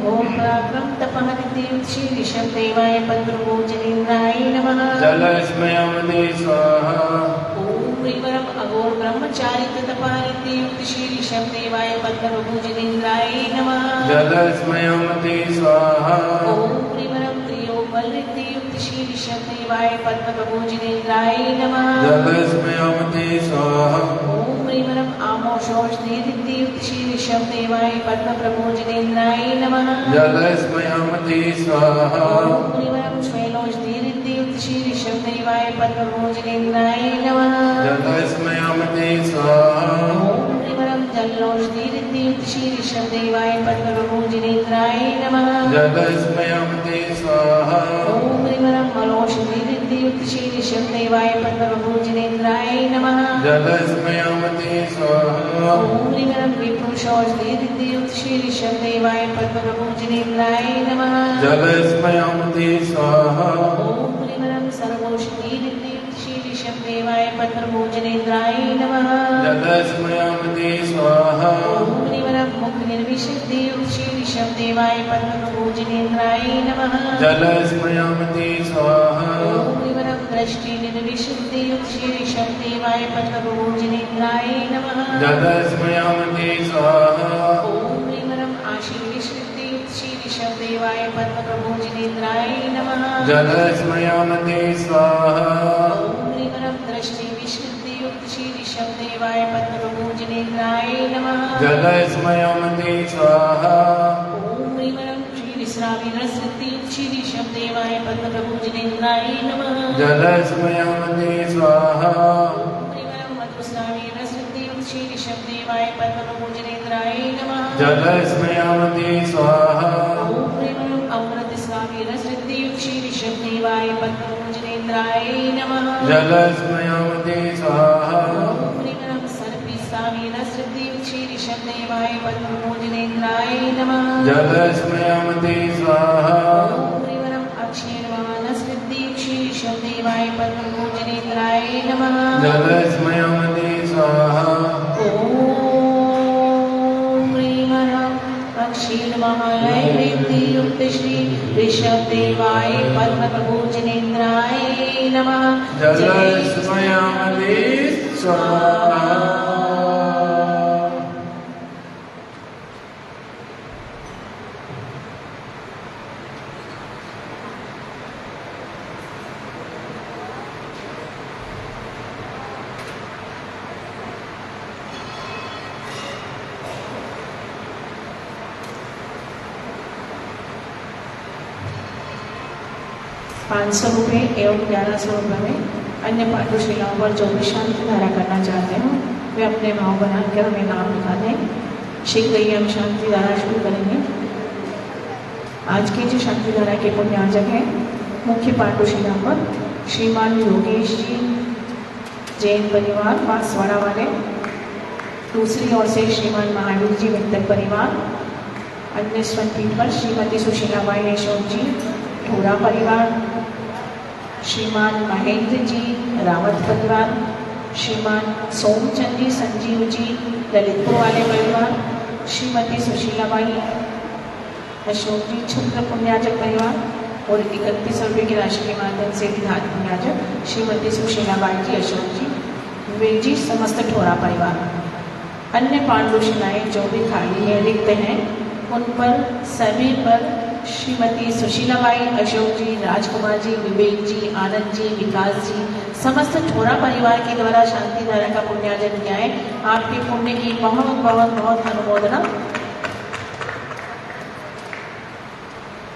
घोरपराक्रम तपहनित्युक्त श्री ऋषभदेवाय पद्मभूजिनेन्द्राय नमः जलस्मयमति स्वाहा ओम अघोर ब्रह्मचारित्व तपहनित्युक्त श्री ऋषभदेवाय पद्मभूजिनेन्द्राय नमः जलस्मयमति स्वाहा ओम त्रियोगबलनित्युक्त श्री ऋषभदेवाय पद्मभूजिनेन्द्राय नमः जलस्मयमति स्वाहा ओम आमोषोषनित्युक्त श्री ऋषभदेवाय पद्मभूजिनेन्द्राय नमः जलस्मयमति स्वाहा ओम श्वेलोषनित्युक्त श्री ऋषभदेवाय पद्मभूजिनेन्द्राय नमः जलस्मयमति स्वाहा ओम जलोषनित्युक्त श्री ऋषभदेवाय पद्मभूजिनेन्द्राय नमः जलस्मयमति स्वाहा ओम मलोषनित्युक्त श्री ऋषभदेवाय पद्मभूजिनेन्द्राय नमः जलस्मयमति स्वाहा ओम विपुषोषनित्युक्त श्री ऋषभदेवाय पद्मभूजिनेन्द्राय नमः जलस्मयमति स्वाहा ओम सर्वोषनित्युक्त श्री ऋषभदेवाय पद्मभूजिनेन्द्राय नमः जलस्मयमति स्वाहा ओम मुखनिर्विशुद्धियुक्त श्री ऋषभदेवाय पद्मभूजिनेन्द्राय नमः जलस्मयमति स्वाहा ओम दृष्टिनिर्विशुद्धियुक्त श्री ऋषभदेवाय पद्मभूजिनेन्द्राय नमः जलस्मयमति स्वाहा ओम आशीर्विशुद्धियुक्त श्री ऋषभदेवाय पद्मभूजिनेन्द्राय नमः जलस्मयमति स्वाहा ओम दृष्टिविशुद्धियुक्त श्री ऋषभदेवाय पद्मभूजिनेन्द्राय नमः जलस्मयमति स्वाहा ओम श्री विश्राविरसृत्युक्त श्री ऋषभदेवाय देवाय पद्मप्रभु जिनेन्द्राय नमः। जलस्मयामते स्वाहा श्रीवरं मधुस्नानेन श्रीदेवाय पद्मप्रभु जिनेन्द्राय नमः। जलस्मयामते स्वाहा श्रीवरं अमृतस्नानेन श्रीदेवाय पद्मप्रभु जिनेन्द्राय नमः। जलस्मयामते स्वाहा श्रीवरं सर्पिस्नानेन श्रीदेवाय पद्मप्रभु जिनेन्द्राय नमः। जलस्मयामते स्वाहा श्रीवरं अक्षीर्वाण श्रीदेवाय पद्मप्रभु जिनेन्द्राय नमः। जलस्मयामते स्वाहा अक्षीरमहालय वृद्धियुक्त श्री ऋषभदेवाय पद्मप्रभु जिनेन्द्राय नमः। जलस्मयामते स्वाहा ₹500 एवं 1100 में अन्य पाठशालाओं पर जो भी शांति धारा करना चाहते हो वे अपने भाव बनाकर हमें नाम लिखा दें। शीघ्र ही हम शांति धारा शुरू करेंगे। आज की जो शांति धारा के पुण्यार्जक हैं मुख्य पाठशाला पर श्रीमान योगेश जी जैन परिवार बांसवाड़ा वाले, दूसरी ओर से श्रीमान महावीर जी विंतर परिवार, अन्य स्वंती पर श्रीमती सुशीलाबाई अशोक जी ठोरा परिवार, श्रीमान महेंद्र जी रावत परिवार, श्रीमान सोमचंद जी संजीव जी ललितपुर वाले परिवार, श्रीमती सुशीलाबाई अशोक जी छत्र पुण्यार्जक परिवार और 31 रुपये की राशि के माध्यम से विधान पुण्यार्जक श्रीमती सुशीलाबाई जी अशोक जी विवेक जी समस्त ठोरा परिवार। अन्य पांडुशिलाएँ जो भी खाली है रिक्त हैं उन पर सभी पर श्रीमती सुशीलाबाई अशोक जी, राजकुमार जी, विवेक जी, आनंद जी, विकास जी समस्त ठोरा परिवार के द्वारा शांति धारा का पुण्यार्जन किया है। आपके पुण्य की बहुत बहुत बहुत अनुमोदना।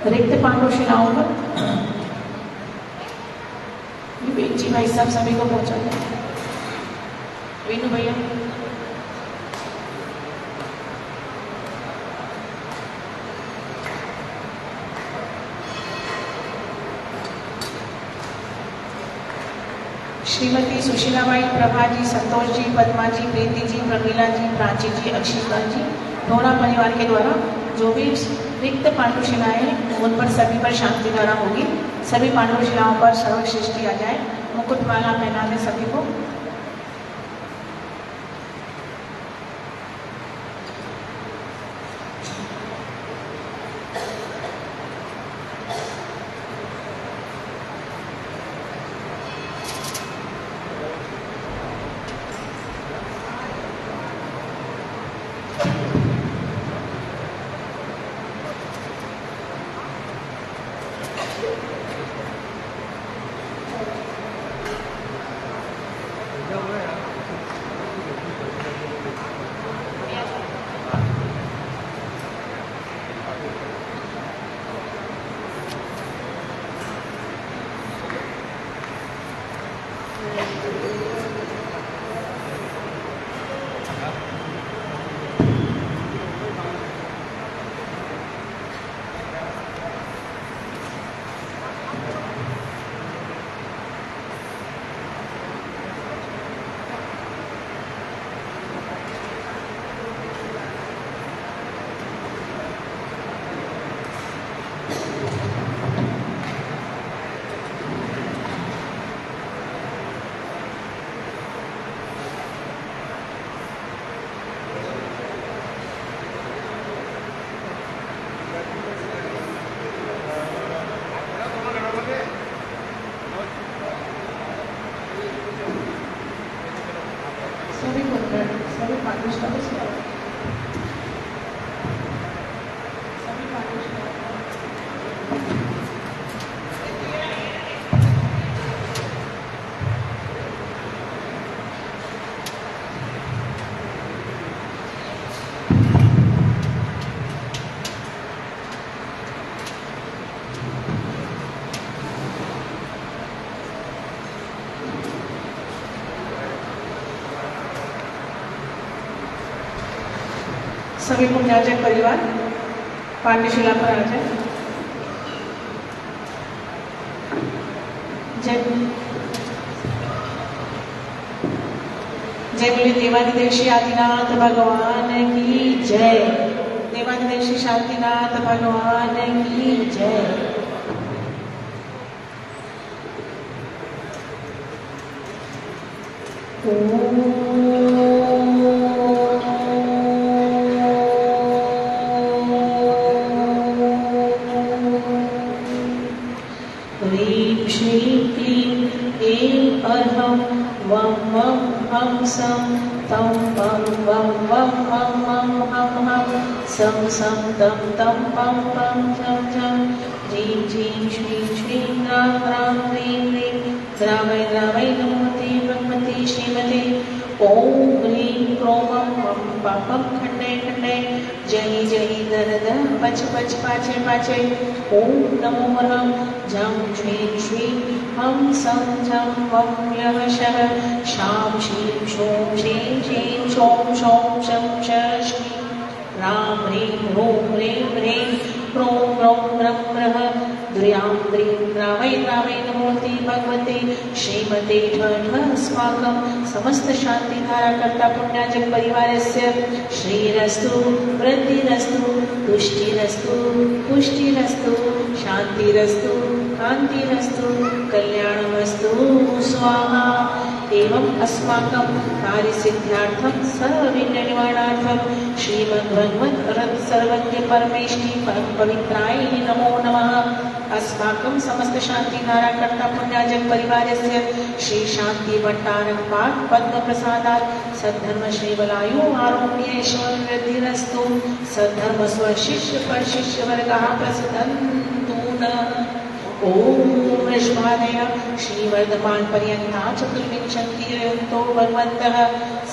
रिक्त पांडुशिलाओं पर विवेक जी भाई सब सभी को पहुंचा दें। वीनू भैया श्रीमती सुशीलाबाई, प्रभा जी, संतोष जी, पद्मा जी, प्रीति जी, प्रमीला जी, प्राची जी, अक्षिता जी ठोरा परिवार के द्वारा जो भी रिक्त पांडुशिलाएं हैं उन पर सभी पर शांति धारा होगी। सभी पांडुशिलाओं पर सर्वश्रेष्ठी आ जाए। मुकुटमाला पहना दें सभी को। सभी पुण्याजक परिवार पाठ्यशिला पर आ जाए। जय जय बोले देवाधिदेव आदिनाथ भगवान की जय। देवाधिदेव शांतिनाथ भगवान की जय। ह्रीं श्रीं क्लीं ऐं अरहं वं वं हं सं तं पं वं वं हं हं हं हं सं सं तं तं पं पं झं झं ह्रीं ह्रीं श्रीं श्रीं रां रां ह्रीं ह्रीं द्रावय द्रावय नमोते भगवते श्रीमते ॐ ह्रीं क्रों मं पापं खण्डय खण्डय जहि जहि दरद पच पच पाचे पाचे ॐ नमो वरं झं श्रीं श्रीं हं सं झं वं यः शः शां शीं शों श्रीं श्रीं शों शों शं शः श्रीं रां ह्रीं ह्रूं ह्रीं ह्रीं क्रों क्रों ग्रं ग्रः द्र्यां द्रीं द्रावय द्रावय नमोते भगवते श्रीमते ठ ठ अस्माकं समस्त शांतिधारा कर्ता पुण्याजक परिवारस्य श्रीरस्तु वृद्धिरस्तु तुष्टिरस्तु पुष्टिरस्तु शांतिरस्तु कांतिरस्तु कल्याणमस्तु स्वाहा। एवं अस्माकं कार्यसिद्ध्यार्थं सर्वविघ्ननिवारणार्थं श्रीमद्भगवत् सर्वज्ञ परमेष्टि परम पवित्राय नमो नमः। अस्माकं समस्त शांतिधारा कर्ता पुण्याजक परिवारस्य श्री शांति भट्टारक पाद पद्म प्रसादात् सद्धर्म श्रीवलायु आरोग्य ऐश्वर्य वृद्धिरस्तु। सद्धर्म स्वशिष्य पर शिष्य वर्गः प्रसदन्तु नः। ओम वृषभादय श्रीवर्धमान पर्यन्ता चतुर्विंशतिर्युक्तो भगवन्तः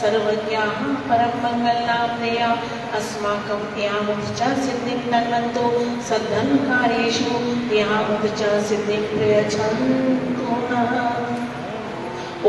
सर्वज्ञाः परम मंगलनामधेया अस्माकं यामुच्च सिद्धिं तन्वन्तो सद्धर्मकार्येषु यामुच्च सिद्धिं प्रयच्छन्तु नः।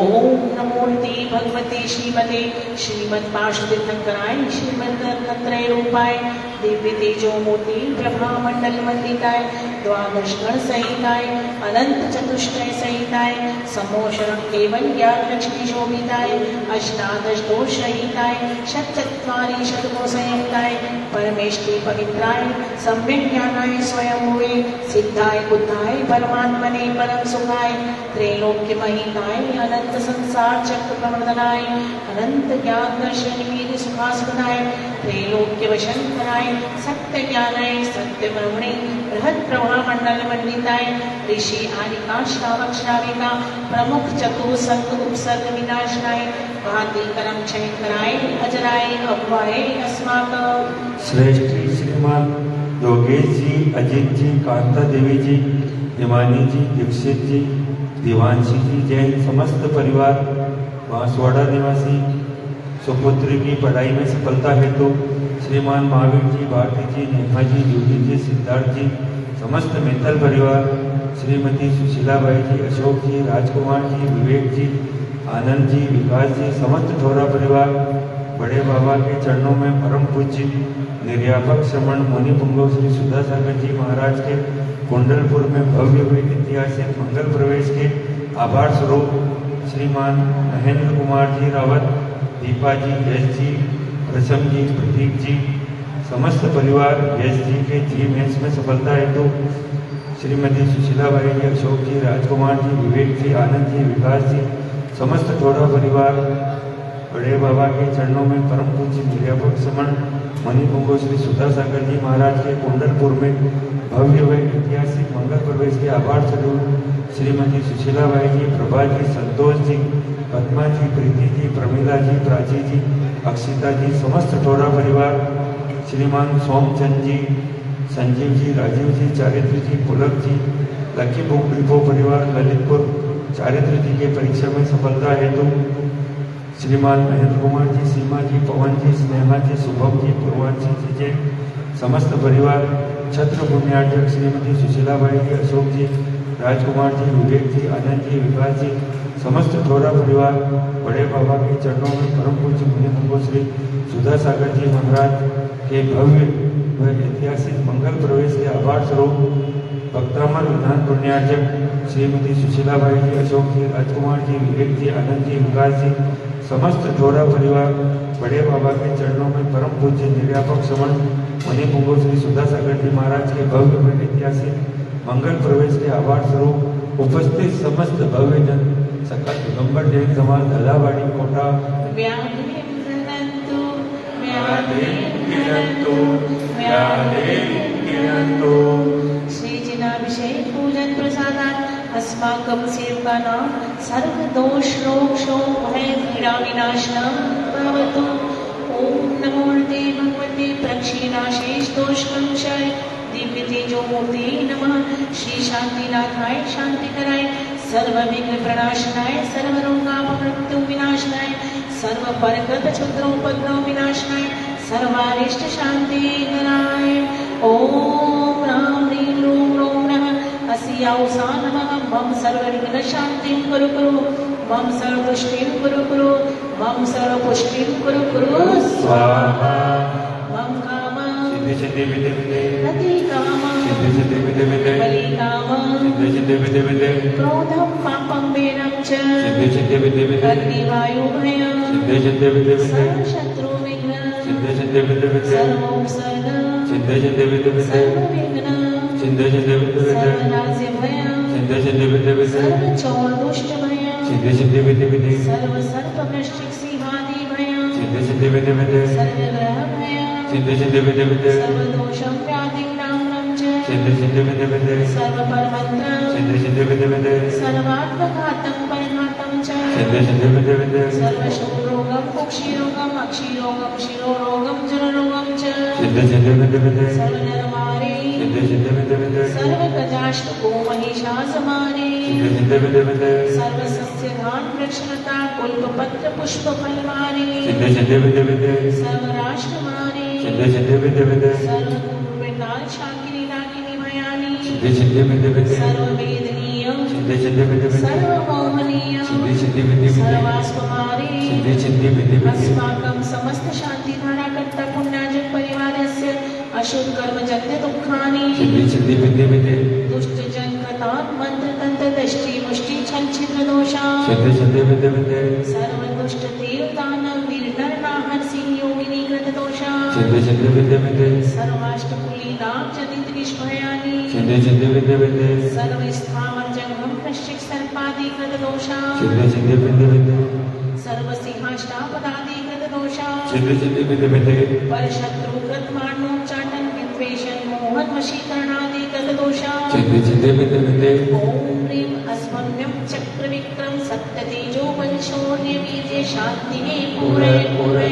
ओम नमोते भगवते श्रीमते श्रीमद्पार्षदीर्थंकराय श्रीमद्रत्नत्रय रूपाय दिव्य तेजो मूर्ति प्रभा मंडल मंडिताय द्वादश गण सहिताय अनंत चतुष्टय सहिताय समोशरं केवल ज्ञान लक्ष्मी शोभिताय अष्टादश दोष सहिताय शतचत्वारि शतको संयुक्ताय परमेष्टि पवित्राय सम्यक ज्ञानाय स्वयं हुए सिद्धाय बुद्धाय परमात्मने परम सुखाय त्रैलोक्य महिताय अनंत संसार चक्र प्रवर्धनाय अनंत ज्ञान दर्शन वीर सुखास्पदाय त्रैलोक्य वशंकराय सत्य ज्ञानाय सत्य ब्रह्मणे बृहत् प्रभा मंडल मंडिताय ऋषि आदिका श्रावक श्राविका प्रमुख चतुसंग उपसर्ग विनाशनाय भांति कर्म क्षय कराय अजराय अभवाय अस्माकं श्रेष्ठ श्रीमान योगेश जी, अजित जी, कांता देवी जी, हिमानी जी, दीक्षित जी, दिवांशी जी, जैन समस्त परिवार बांसवाड़ा निवासी सुपुत्री की पढ़ाई में सफलता हेतु श्रीमान महावीर जी, भारती जी, नेहा जी, जूही जी, सिद्धार्थ जी, समस्त मित्तल परिवार श्रीमती सुशीलाबाई जी, अशोक जी, राजकुमार जी, विवेक जी, आनंद जी, विकास जी, समस्त ठोरा परिवार बड़े बाबा के चरणों में परम पूज्य निर्यापक श्रमण मुनि पुंगव श्री सुधा सागर जी महाराज के कुंडलपुर में भव्य ऐतिहासिक मंगल प्रवेश के आभार स्वरूप श्रीमान महेंद्र कुमार जी रावत, दीपा जी, यश जी, प्रसम जी, प्रतीक जी, समस्त परिवार यश जी के जी मैच में सफलता हेतु श्रीमती सुशीलाबाई जी, अशोक जी, राजकुमार जी, विवेक जी, आनंद जी, विकास जी, समस्त ठोड़ा परिवार बड़े बाबा के चरणों में परम पूज्य निर्यापक श्रमण मणिपुंगो श्री सुधा सागर जी महाराज के कुंडलपुर में भव्य व ऐतिहासिक मंगल प्रवेश के आभार स्वरूप श्रीमती सुशीलाबाई जी, प्रभा जी, संतोष जी, पद्मा जी, प्रीति जी, प्रमीला जी, प्राची जी, अक्षिता जी, समस्त ठोड़ा परिवार श्रीमान सोमचंद जी, संजीव जी, राजीव जी, चारित्र जी, पुलक जी, लक्कीपुर डिपो परिवार ललितपुर चारित्र जी के परीक्षा में सफलता हेतु श्रीमान महेंद्र कुमार जी, सीमा जी, पवन जी, स्नेहा जी, शुभम जी, पूर्वांशी जी, जैन समस्त परिवार छत्र पुण्यार्चक श्रीमती सुशीलाबाई जी, अशोक जी, राजकुमार जी, विवेक जी, आनंद जी, विकास जी, समस्त ठोरा परिवार बड़े बाबा के चरणों में परम पूज्य मुनि श्री सुधा सागर जी महाराज के भव्य व ऐतिहासिक मंगल प्रवेश के आभार स्वरूप भक्तामर विधान पुण्यार्जक श्रीमती सुशीलाबाई जी, अशोक जी, राजकुमार जी, विवेक जी, आनंद जी, विकास जी, समस्त जोड़ा परिवार बड़े बाबा के चरणों में परम पूज्य निर्व्यापक समन मणि पुंगव श्री सुधा सागर जी महाराज के भव्य व ऐतिहासिक मंगल प्रवेश के आभार स्वरूप उपस्थित समस्त भव्य जन सकल दिगंबर जैन समाज दलावाड़ी कोटा श्रीजिनाभिषेक पूजन प्रसादात् अस्माकं सेवकानां सर्वदोष रोग शोक भय पीडा विनाशनं भवतु। ओम नमो भगवते प्रक्षीणाशेष दोषकंशाय दिव्य तेजो मूर्ति नमः। श्री शांतिनाथाय शांति कराय सर्व विघ्न प्रणाशनाय सर्व रोगापमृत्यु विनाशनाय सर्व परगत क्षुद्रोपद्रव विनाशनाय सर्वारिष्ट शांति कराय। ओम राम ह्रीं रूं रों नमः अस्याउषा नमः। मम सर्वविघ्न शांतिं कुरु कुरु मम सर्वपुष्टिं कुरु कुरु मम सर्वपुष्टिं कुरु कुरु स्वाहा। मम कामं सिद्धि विदे विदे रति कामं सिद्धि विदे विदे बलि कामं सिद्धि विदे विदे क्रोधं पापं वेदं च सिद्धि विदे विदे अग्निवायु भयं सिद्धि विदे विदे सर्वशत्रु विघ्न सिद्धि विदे विदे सर्वोपसर्ग सिद्धि विदे विदे सर्वविघ्न सिद्धि विदे विदे सर्वराज्य भयं सिद्धि विदे विदे सर्वचोर दुष्ट भयं सिद्धि विदे विदे सर्व सर्पवृश्चिक सिंहादि भयं सिद्धि विदे विदे सर्वग्रह भयं सिद्धि विदे विदे सर्वदोषं व्याधिग्नाम्नं च सिद्धि विदे विदे सर्वपरमन्त्रं सिद्धि विदे विदे सर्वात्मघातं परिघातं च सिद्धि विदे विदे सर्वशोरोगं कुक्षिरोगं अक्षिरोगं शिरोरोगं जलरोगं च सिद्धि विदे विदे सर्वनरमारे सिद्धि विदे विदे सर्वगजाष्टको महिषासमारे सिद्धि विदे विदे सर्वसस्यधान वृक्षलता पुष्पपत्र पुष्पफलमारे सिद्धि विदे विदे सर्वराष्ट्रमारे सिद्धि विदे विदे सर्ववेदाल शाकिनी नागिनी भयानी सिद्धि विदे विदे सर्ववेदनीयं सिद्धि विदे विदे सर्वमोहनीयं सिद्धि विदे विदे सर्वास्पमारे सिद्धि विदे विदे अस्माकं समस्त शान्तिधाराकर्ता पुण्यार्जक परिवारस्य अशुभ कर्मजन्य दुःखानि सिद्धि विदे विदे दुष्टजन कृतान् मंत्र तंत्र दृष्टि मुष्टि छल छिद्र दोषा सिद्धि विदे विदे सर्व दुष्ट देव दानव निर्नर नाहर सिंह योगिनी कृत दोषा सिद्धि विदे विदे सर्वाष्टकुली नाम जनित विषभयानि सिद्धि विदे विदे सर्व स्थावर जंगम वृश्चिक सर्पादि कृत दोषा सिद्धि विदे विदे सर्व सिंहाष्टापदादि कृत दोषा सिद्धि विदे विदे पर शत्रु कृत मानोच्चाटन विद्वेषण मोहन वशीकरणादि कृत दोषा सिद्धि विदे विदे ओम ह्रीं अस्मन्यं चक्र विक्रम सत्य तेजो बलशौर्य वीर्य शांति पूरे पूरे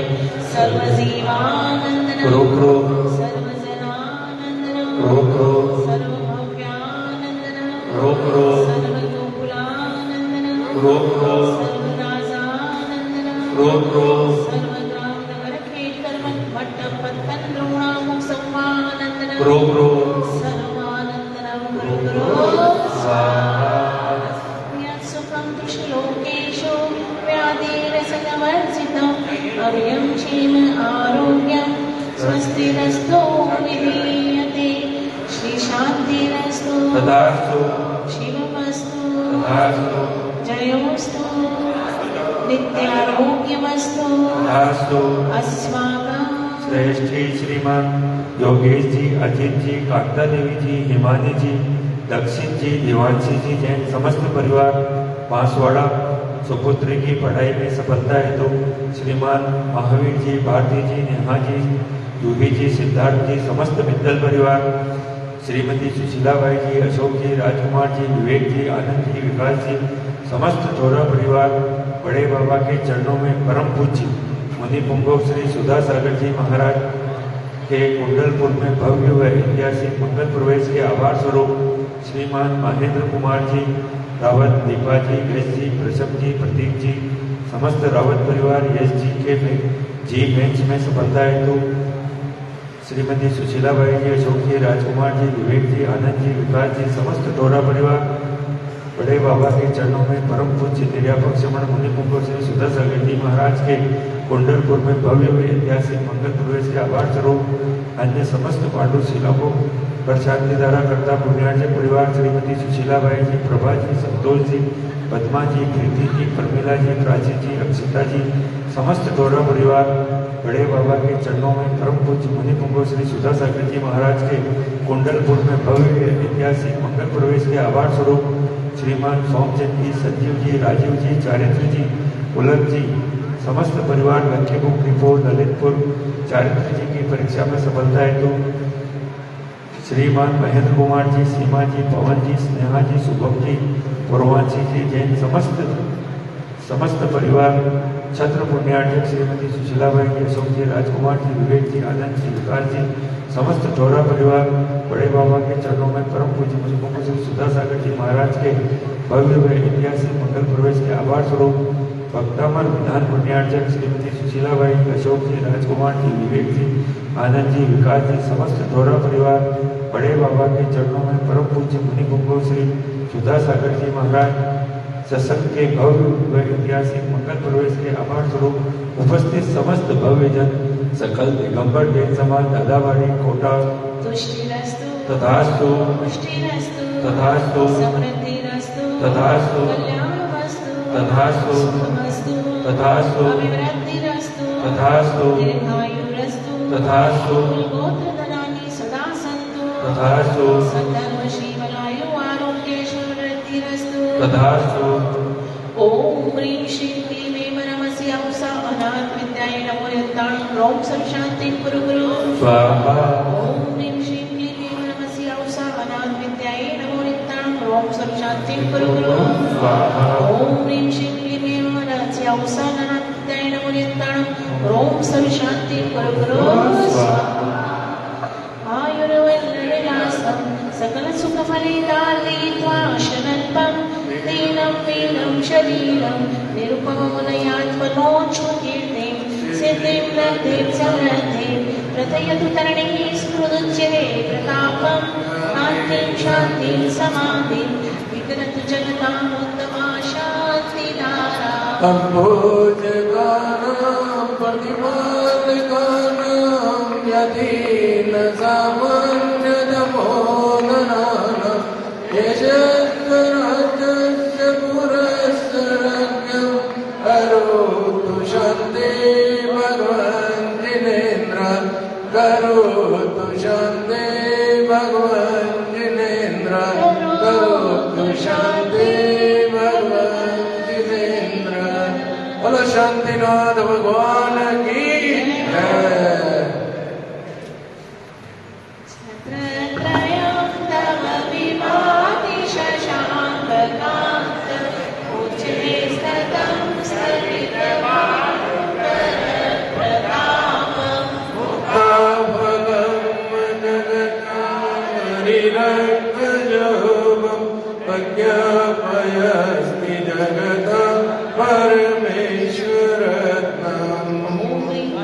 सर्वजीवानंदन क्रो क्रो सर्वजनानंदन क्रो क्रो सर्वभव्यानंदन क्रो क्रो सर्वगोकुलानंदन क्रो क्रो सर्वराजानंदन क्रो क्रो सर्वग्राम नगर खेत कर्मठ भट्ट पत्तन द्रोणामुख संवानंदन क्रो क्रो सर्वानंदनं गुरु गुरु सुखं त्रिश्लोकेषु व्याधिरसनवर्जितम् अभयं क्षेम आरोग्यं स्वस्तिरस्तु विधीयते श्री शान्तिरस्तु तथास्तु शिवमस्तु तथास्तु जयोस्तु नित्यारोग्यमस्तु तथास्तु अस्माकं श्रेष्ठी श्रीमान योगेश जी, अजित जी, कांता देवी जी, हिमानी जी, दक्षिण जी, देवांशी जी जैन समस्त परिवार बांसवाड़ा सुपुत्री की पढ़ाई में सफलता हेतु श्रीमान महावीर जी, भारती जी, नेहा जी, यूवी जी, सिद्धार्थ जी, समस्त मित्तल परिवार श्रीमती सुशीलाबाई जी, अशोक जी, राजकुमार जी, विवेक जी, आनंद जी, विकास जी, समस्त चौरा परिवार बड़े बाबा के चरणों में परम पूज्य मुनि पुंगव श्री सुधा सागर जी महाराज के कुंडलपुर में भव्य व ऐतिहासिक मंगल प्रवेश के आभार स्वरूप श्रीमान महेंद्र कुमार जी रावत, दीपा जी, यश जी, प्रसम जी, प्रतीक जी, समस्त रावत परिवार यश जी के जी बेंच में सफलता हेतु श्रीमती सुशीलाबाई जी, अशोक जी, राजकुमार जी, विवेक जी, आनंद जी, विकास जी, समस्त टोरा परिवार बड़े बाबा के चरणों में परम पूज्य निर्यापक श्रमण मुनि पुंगव श्री सुधा सागर जी महाराज के कुंडलपुर में भव्य व ऐतिहासिक मंगल प्रवेश के आभार स्वरूप अन्य समस्त पांडु शिलाओं पर शांति धारा करता पुण्यार्जक परिवार श्रीमती सुशीलाबाई जी, प्रभा जी, संतोष जी, पद्मा जी, प्रीति जी, प्रमिला जी, प्राची जी, अक्षिता जी, समस्त डोरा परिवार बड़े बाबा के चरणों में परम पूज्य मुनि पुंगव श्री सुधा सागर जी महाराज के कुंडलपुर में भव्य ऐतिहासिक मंगल प्रवेश के आभार स्वरूप श्रीमान सोमचंद जी, संजीव जी, राजीव जी, चारित्र जी, पुलक जी, समस्त परिवार लक्ष्मीपुर, रिपोर, ललितपुर चारित्र जी की परीक्षा में सफलता हेतु श्रीमान महेंद्र कुमार जी, सीमा जी, पवन जी, स्नेहा जी, शुभम जी, पूर्वांशी जी, जैन समस्त परिवार छत्र पुण्यार्जक श्रीमती सुशीलाबाई जी, अशोक जी, राजकुमार जी, विवेक जी, आनंद जी, विकास जी, समस्त डोरा परिवार बड़े बाबा के चरणों में परम पूज्य मुनि पुंगव श्री सुधा सागर जी महाराज के भव्य व ऐतिहासिक मंगल प्रवेश के आभार स्वरूप भक्तामर विधान पुण्यार्जक श्रीमती सुशीलाबाई, अशोक जी, राजकुमार जी, विवेक जी, आनंद जी, विकास जी, समस्त डोरा परिवार बड़े बाबा के चरणों में परम पूज्य मुनि पुंगव श्री सुधा सागर जी महाराज सत्संग के भव्य व ऐतिहासिक मंगल प्रवेश के आभार स्वरूप उपस्थित समस्त भव्य जन सकल दिगंबर जैन समाज दादावाड़ी कोटा तुष्टिरस्तु तथास्तु पुष्टिरस्तु तथास्तु समृद्धिरस्तु तथास्तु कल्याणमस्तु तथास्तु सुखमस्तु तथास्तु अभिवृद्धिरस्तु तथास्तु दीर्घायुरस्तु तथास्तु कुलगोत्रधनानि सदा सन्तु तथास्तु सद्धर्म श्रीवलायु आरोग्येश्वरवृद्धिरस्तु तथास्तु ओम ह्रीं श्रीं क्लीं ऐं नमसि अंसा अनाथ विद्याय नमो यत्तां रोम सब शांति कुरु गुरु स्वाहा ओम ह्रीं श्रीं क्लीं ऐं नमसि अंसा अनाथ विद्याय नमो यत्तां रोम सब शांति कुरु गुरु स्वाहा ओम ह्रीं श्रीं क्लीं ऐं नमसि अंसा अनाथ विद्याय नमो यत्तां रोम सब शांति कुरु गुरु स्वाहा आयुर्वैर्विलासं सकल सुख फलितार्दयित्वा शनल्पं दीनं वीनं शरीरं निरुपममुनयात्मनोच्छुकीर्तिं सिद्धिं लब्धिं समृद्धिं प्रथयतु तरणिः स्मृदुच्यते प्रतापं शान्तिं शान्तिं समाधिं विकरतु जगतामुत्तमा शान्तिधारा अम्भोजगानां प्रतिमालिकानां यदीन सामान्यतमोदनानां यशस्वराजस्य पुरस्सरज्ञं करोतु शान्ति भगवान् जिनेन्द्र करोतु शान्ति भगवान् जिनेन्द्र करोतु शान्ति भगवान् जिनेन्द्र बोलो शांतिनाथ भगवान की जय। छत्रत्रयं तव विभाति शशाङ्ककान्त उच्चैः स्ततं सरितवारुणप्रतापम् मुक्ताफलमजगतामरिरक्तजोबं प्रज्ञापयस्ति जगता परमेश्वरत्नम्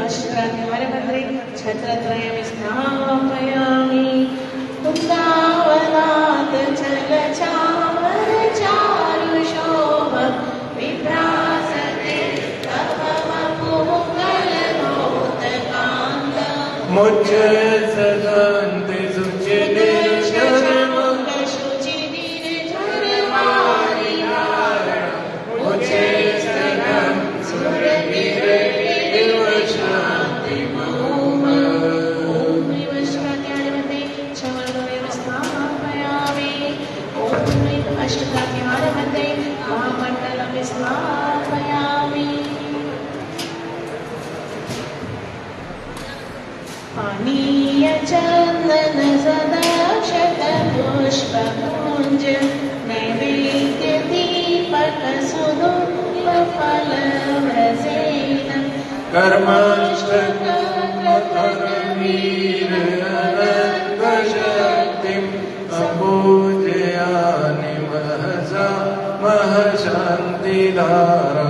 अष्टाङ्गमरमन्त्रे छत्रत्रयं स्थापयामि कुन्दावनाथ चलचामर चारुशोभं विभ्रासते तव वपुमुखललोतकान्तम् मुझे सदान्ति सुचिनिर्जनमं मुझे सदं सुरगिरिव शान्तिमूम अष्टकार्यमारभते महामण्डलं स्थापयामि पानीय चन्दन सदाक्षतपुष्पकुञ्ज नैवेद्य दीपक सुधूपफलव्रजेन कर्मष्टकर्मीरनन्तशक्तिं अपूजयानि महसा महशान्तिधारा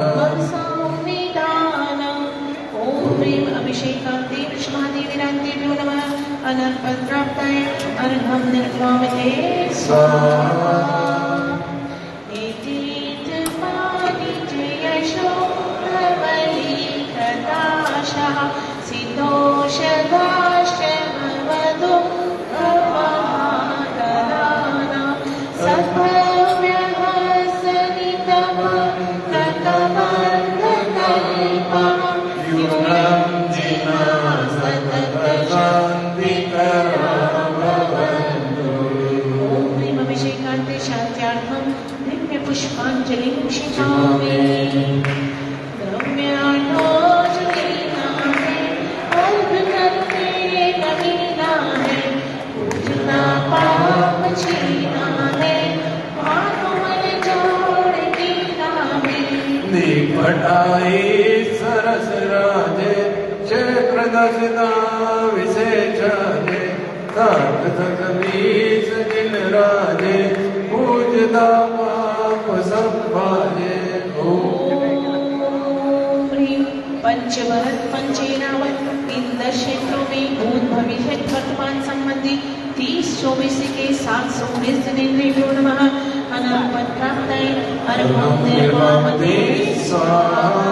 संविधानम् ॐ ह्रीं अभिषेकान्ते विष्मादेवीरान्तेभ्यो नमः अनर्पत्राप्ताय अर्घं निर्वामते स्वाहा पुष्पाञ्जलिं क्षिपामि द्रव्याणाञ्जलिना है अर्घ करते नवीना है पूजना पाप छीना है भानुमल जोड़ कीना है निपटाई सरस राजे चक्र दशना विशेषाजे सात सगवीस दिन राजे पूजदा पाप संभाजे ओम ह्रीं पंचभरत पंचेनावत इन 10 क्षेत्रों में भूत भविष्य वर्तमान संबंधी 30-24 के 719 जनेन्द्रियो नमः अनंत प्राप्ताय अर्घं निर्वामते स्वाहा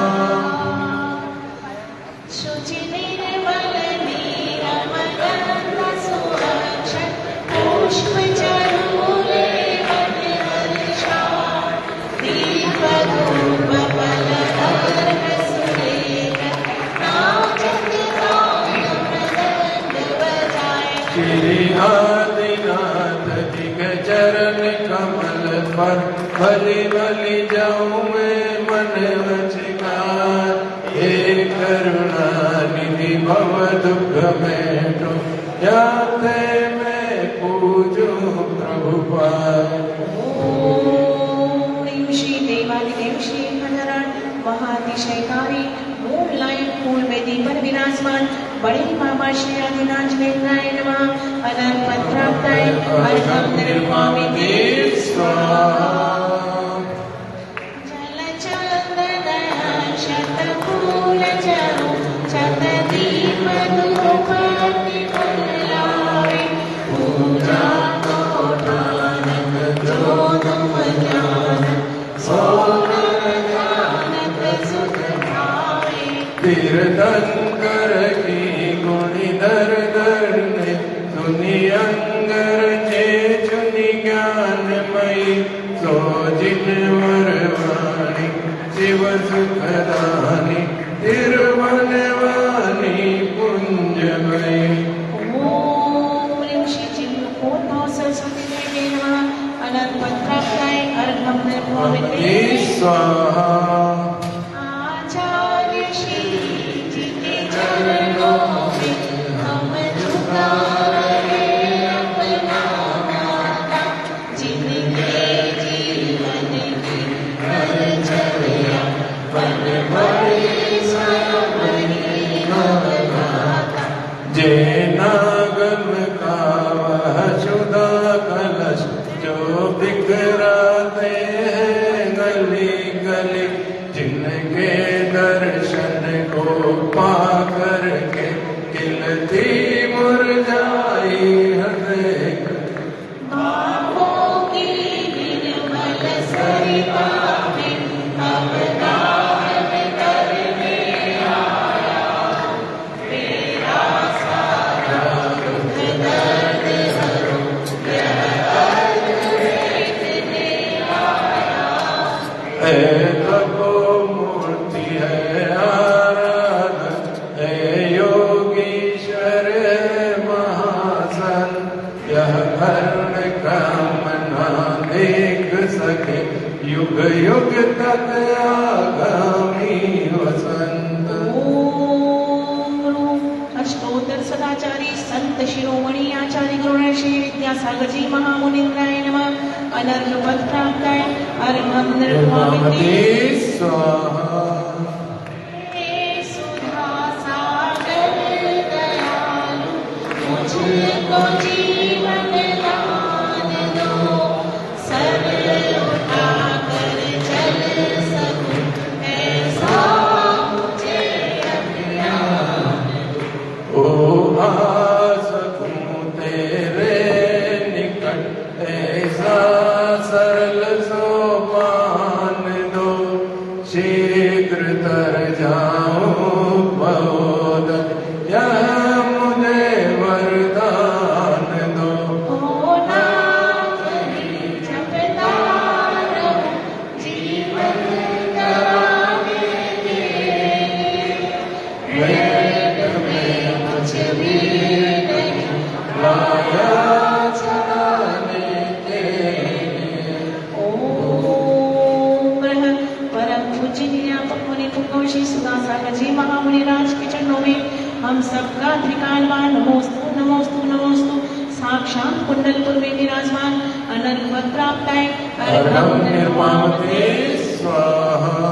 शुचि निर्मल नीरमगंध सुरक्षित पुष्प चरूले वर्षा दीप धूप फल अर्घ सुलेख नाचत गान मृदंग बजाए श्री आदिनाथ जी के चरण कमल पर भली भली जाऊं मैं मन वचकार हे करुणा निधि भव दुख में तो जाते मैं पूजूं प्रभु पाय ओम ह्रीं श्री देवादिदेव श्री हनरण महातिशयकारी मूललायक फूल वेदी पर विराजमान बड़े बाबा श्री आदिनाथ वेदनाय नमः अनंत प्राप्ताय अर्घं निर्वामि स्वाहा जल चंदन शतफूल चरु शतदीप धूप निमलावे पूजा को ठानक जोदम ज्ञान सोनर ध्यानक सुख भावे तीर्थंकर की गुणी दर दर ने सुनी अंगर जे चुनी ज्ञानमयी सो जिन वरवाणी शिव सुखदानी तिरुवनवानी कुंजमयी ओम ह्रीं श्री चिन्मयोद्भव सरस्वती देवी नमः अनंत प्राप्ताय अर्घं निर्वामि स्वाहा आचार्य श्री जी के चरणों में हम झुका रहे अपना माथा जिनके जीवन की परिचर्या बन बड़ी स्वयं ही नवगाता जे नागम का वह शुदा कलश जो बिखराते हैं गली गली जिनके दर्शन को पा करके खिलती मुरझाई हृदय बाहों की निर्मल सरिता में अवगाहन करने आया मेरा सारा दुख दर्द हरो यह अर्घ देखने आया है तपो मूर्ति है आराधन है योगीश्वर है महासन यह कर्ण कामना देख सके युग युग तक आगामी वसंत ओम रूम अष्टोत्तर सदाचारी संत शिरोमणि आचार्य गुरुदेव श्री विद्यासागर जी महामुनिन्द्राय नमः अनर्घ पद प्राप्ताय अर्घं निर्वामि स्वाहा हे सुधा सागर दयालु मुझको जीवन दान दो सर उठा कर चल सकूं ऐसा मुझे अभियान ओ आ सकूं तेरे निकट ऐसा सरल सोपान दो शीघ्र तर जाऊं बहुत यह मुझे वरदान दो होना कहीं जपता रहूं जीवन कराने के भेंट में कुछ भी नहीं लाया चढ़ाने के लिए विराजमान अनंत पद प्राप्त है। अर्घम निर्मामते स्वाहा।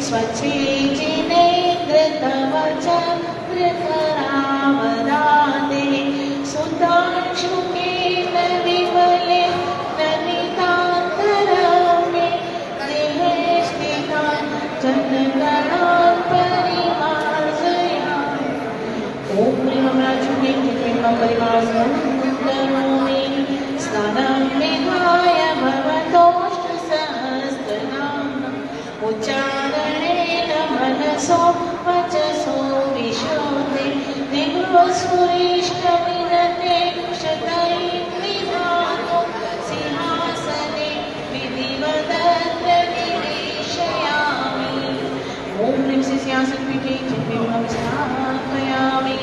स्वच्छे जिनेन्द्र तव चक्रकरावदाते सुधांशुकेन विमले नमितान्तरमे देहे स्थितान् जनगणान् परिमार्जयामि। ॐ प्रेमराजुके प्रेमं परिमार्जयामि। स्नानं विधाय भवतोष्टसहस्रनामम् उच्चारणेन मनसो वचसो विशोधे दिग्वसुरिष्टविनते क्षतैर्निधानो सिंहासने विधिवदत्र निवेशयामि। ॐ ह्रीं सिंहासनपीठे चिन्मयं स्थापयामि।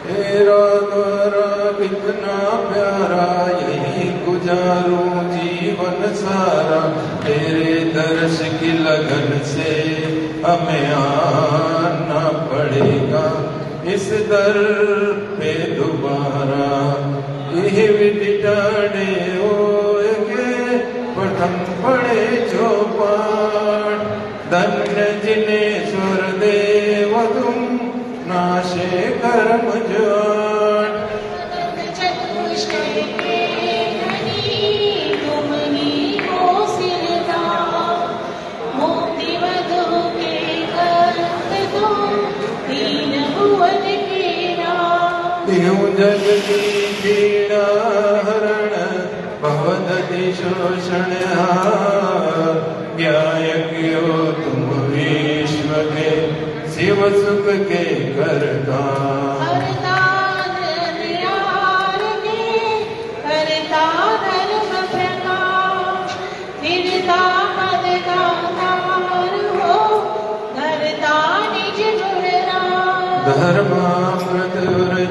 तेरा द्वारा कितना प्यारा यही गुजारूं जीवन सारा। तेरे दर्श की लगन से हमें आना पड़ेगा इस दर पे दोबारा। यही विटाड़े होएंगे प्रथम पड़े जो पाठ। धन्य जिन्हें स्वर देव तुम नाशे कर्म जाट। चतुष्टय के धनी तुम ही हो सिरदार। मोती वधु के कंठ तुम दीन भुवन के राम। यूं जग की पीड़ा हरण भवदति शोषण हार। ज्ञायज्ञो तुम विश्व के शिव सुख के करता। करता धर्म के करता धर्म प्रकाश। फिरता पद का तार हो धरता निज गुणराज। धर्मामृत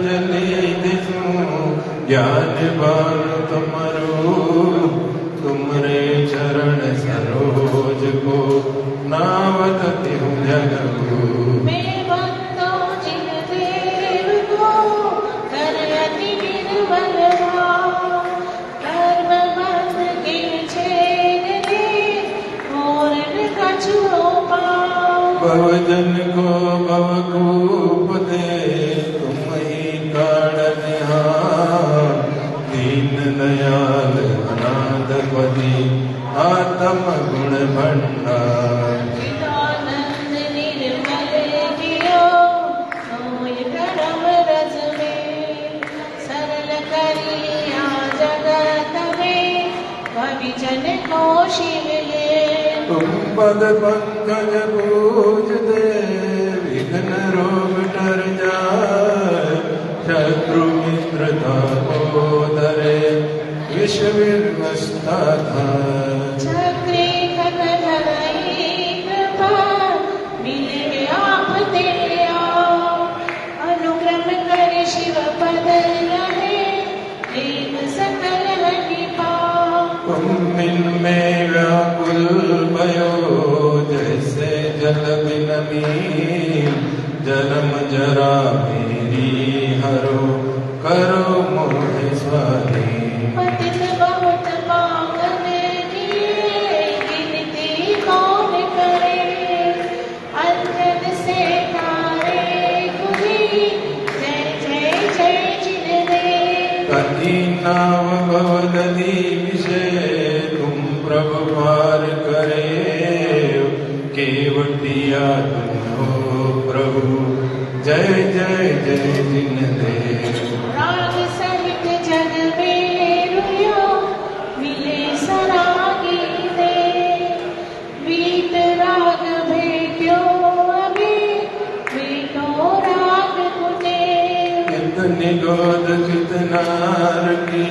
जली दिशु ज्ञान बान तुमरो। तुमरे चरण सरोज को नावत हूँ जगू। मैं बंदो जिन देव को कर अति निर्बल भाव। कर्म बंध के छेद दे और न कछु पाओ। भवजन को भवकूप दे तुम ही कारणहार। दीन दयाल अनाथपति आत्म गुण भंडार। चिदानंद निर्मल कियो सोय करम रस में। सरल करिया जगत में भविजन को शिव ले। तुम पद पंकज पूज दे विघ्न रोग टर जाए। शत्रु मित्रता को धरे विश्व विवस्था धाय। चक्रे खगधरई कृपा मिले आप तेरे आओ। अनुक्रम कर शिव पद रहे देव सकल हरि पाओ। तुम इनमें व्याकुल भयो जैसे जल बिन मीन। जन्म जरा मेरी हरो करो मोह स्वाधीन। पतित बहुत पावन किए गिनती कौन करे। अंजन से तारे खुली जय जय जय जिन दे। कति नाव भवदली विषय तुम प्रभु पार करे। केवटिया तुम हो प्रभु जय जय जय जिन दे। राग सहित जग में रुयो मिले सरागी दे। वीत राग भेट्यो अभी भेटो राग कुटे। कितनी गोद कितनार की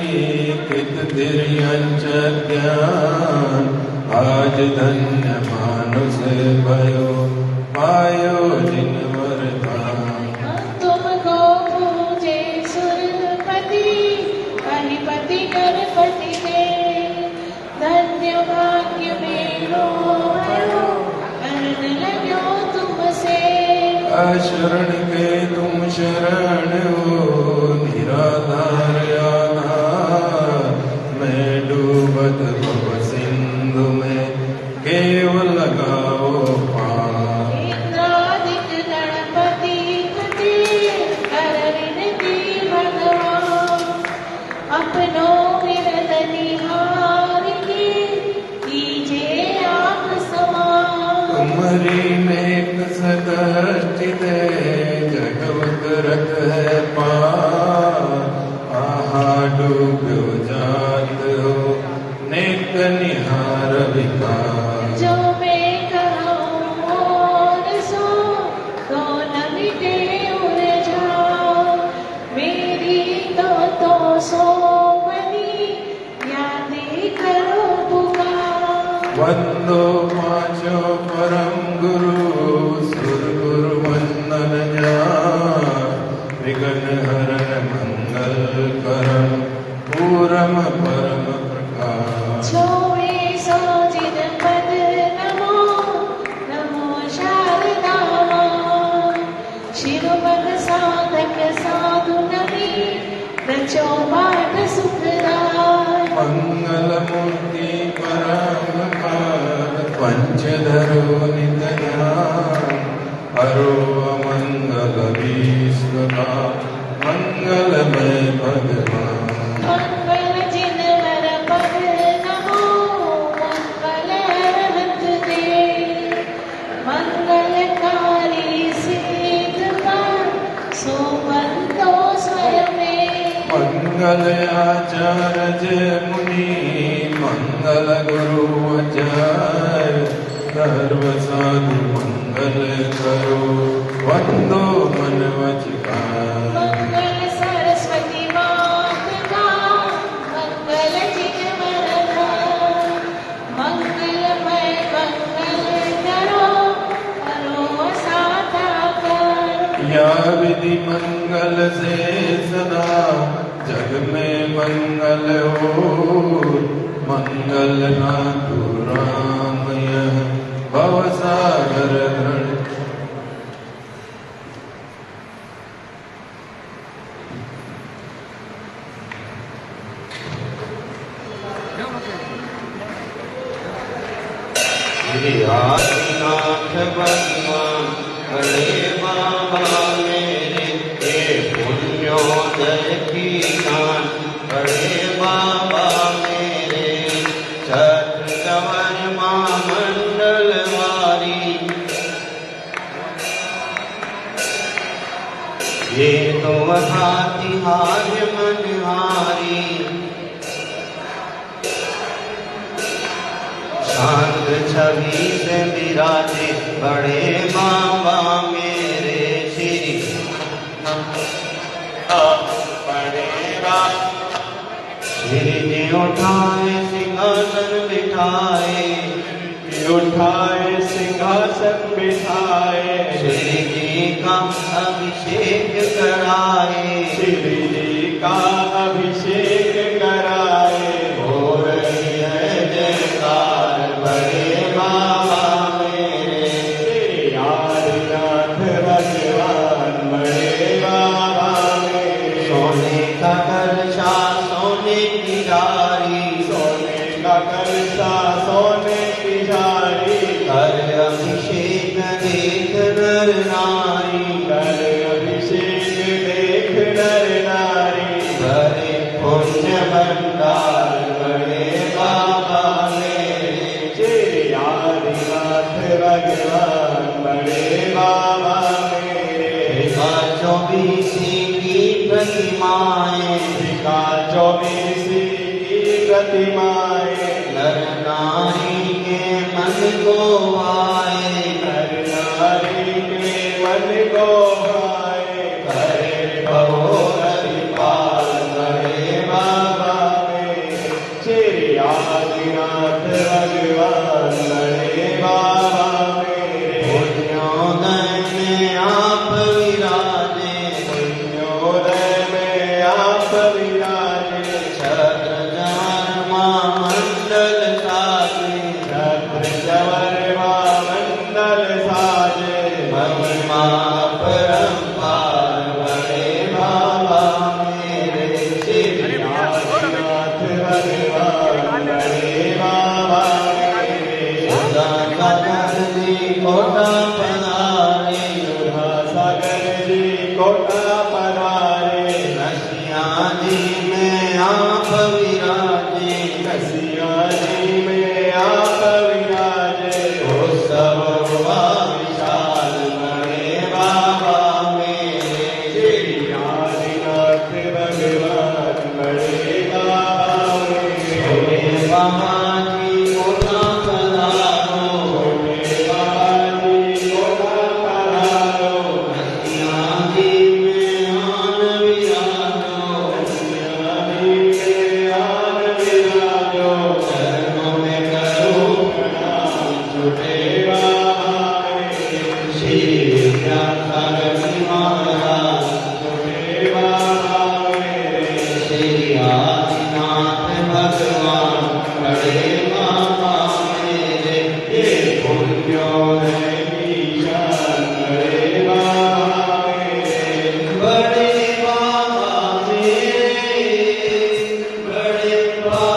कित तेरी ज्ञान। आज धन्य मानुष भयो पायो जिन वरदान। तुमको पूजे सुर अशरण के तुम शरण हो, निराधार आधार। मैं डूबत भव सिंधु में, केवल लगाओ पार। इंद्रादित गणपति पति, कर विनती भगवान। अपनो विरद निहार की, कीजिए आप समान। तुम्हारी नेक सदर्शित जगवत रत है पार। आहा डूबो जात हो, नेक निहार विकार। जो मैं कहूँ और सो, तो न मिटे उड़ जाओ। मेरी तो सो बनी, यादें करो पुकार। वंदो पांचों परम गुरु, सुर गुरु वंदन जान। विघ्न हरण मंगल करम, पूरम परम प्रकाश। छोड़े सो जिन पद नमो, नमो शारदा मां। शिरोमण साधक साधु नमी, रचो बाट सुखदाय। मंगल मूर्ति परम पाद, पंचधरो नित ध्यान। हरो अमंगल विश्वका, मंगलमय भगवान। मंगल जिन वर पद नमो, मंगल रहत दे। मंगलकारी सिद्ध पर, सो बंदो स्वयं। मंगल आचार्य मुनि, मंगल गुरु आचार्य। सर्व साधु मंगल करो, वंदो मन वचकार। मंगल सरस्वती मात का, मंगल जिन वर का। मंगलमय मंगल करो, करो साकार। या विधि मंगल से सदा, जग में मंगल हो। मंगल नाथु राम यह, भव सागर दृढ़। आदिनाथ भगवान, बड़े बाबा मेरे, ये पुण्योदय की शान। बड़े बाबा मेरे, छत्र कंवर महामंडल वारी। ये तो हाथी हार मनहारी। शांत छवि से विराजे, बड़े बाबा मेरे श्री। बड़े बाबा श्री जी उठाए सिंहासन बिठाए। उठाए सिंहासन बिठाए। श्री जी का अभिषेक कराए। श्री जी का अभिषेक कराए। हो रही है जयकार, बड़े बाबा मेरे। श्री आदिनाथ भगवान, बड़े बाबा मेरे। सोने का कलशा सोने की जारी। सोने का कलशा सोने की जारी। कर अभिषेक देख नर नारी। कर अभिषेक देख नर नारी। बड़े पुण्य भंडार, बड़े बाबा मेरे। श्री आदिनाथ भगवान, बड़े बाबा मेरे। 24 की प्रतिमाएं। 24 की प्रतिमाएं। नर नारी के मन को आए। नर नारी के मन को आए। करे भवो हरिपाल, बड़े बाबा मेरे। श्री आदिनाथ भगवान, बड़े बाबा मेरे। पुण्योदय में आप विराजे। पुण्योदय में आप विराजे। छत्र जवर महामंडल साजे। छत्र जवर महामंडल जी में आप विराजे, रसिया जी में आप विराजे, ओ सब हुआ विशाल बड़े बाबा मेरे, श्री आदिनाथ भगवान बड़े बाबा मेरे, बाबा जी मोटा पधारो, छोटे बाबा जी मोटा पधारो, रसिया जी में आन विराजो, रसिया जी में आन विराजो, चरणों में करो प्रणाम छोटे बाबा मेरे, श्री विद्यासागर जी महाराज छोटे बाबा मेरे, श्री आदिनाथ भगवान बड़े बाबा मेरे, ये पुण्योदय की शान बड़े बाबा मेरे, बड़े बाबा मेरे, बड़े बाबा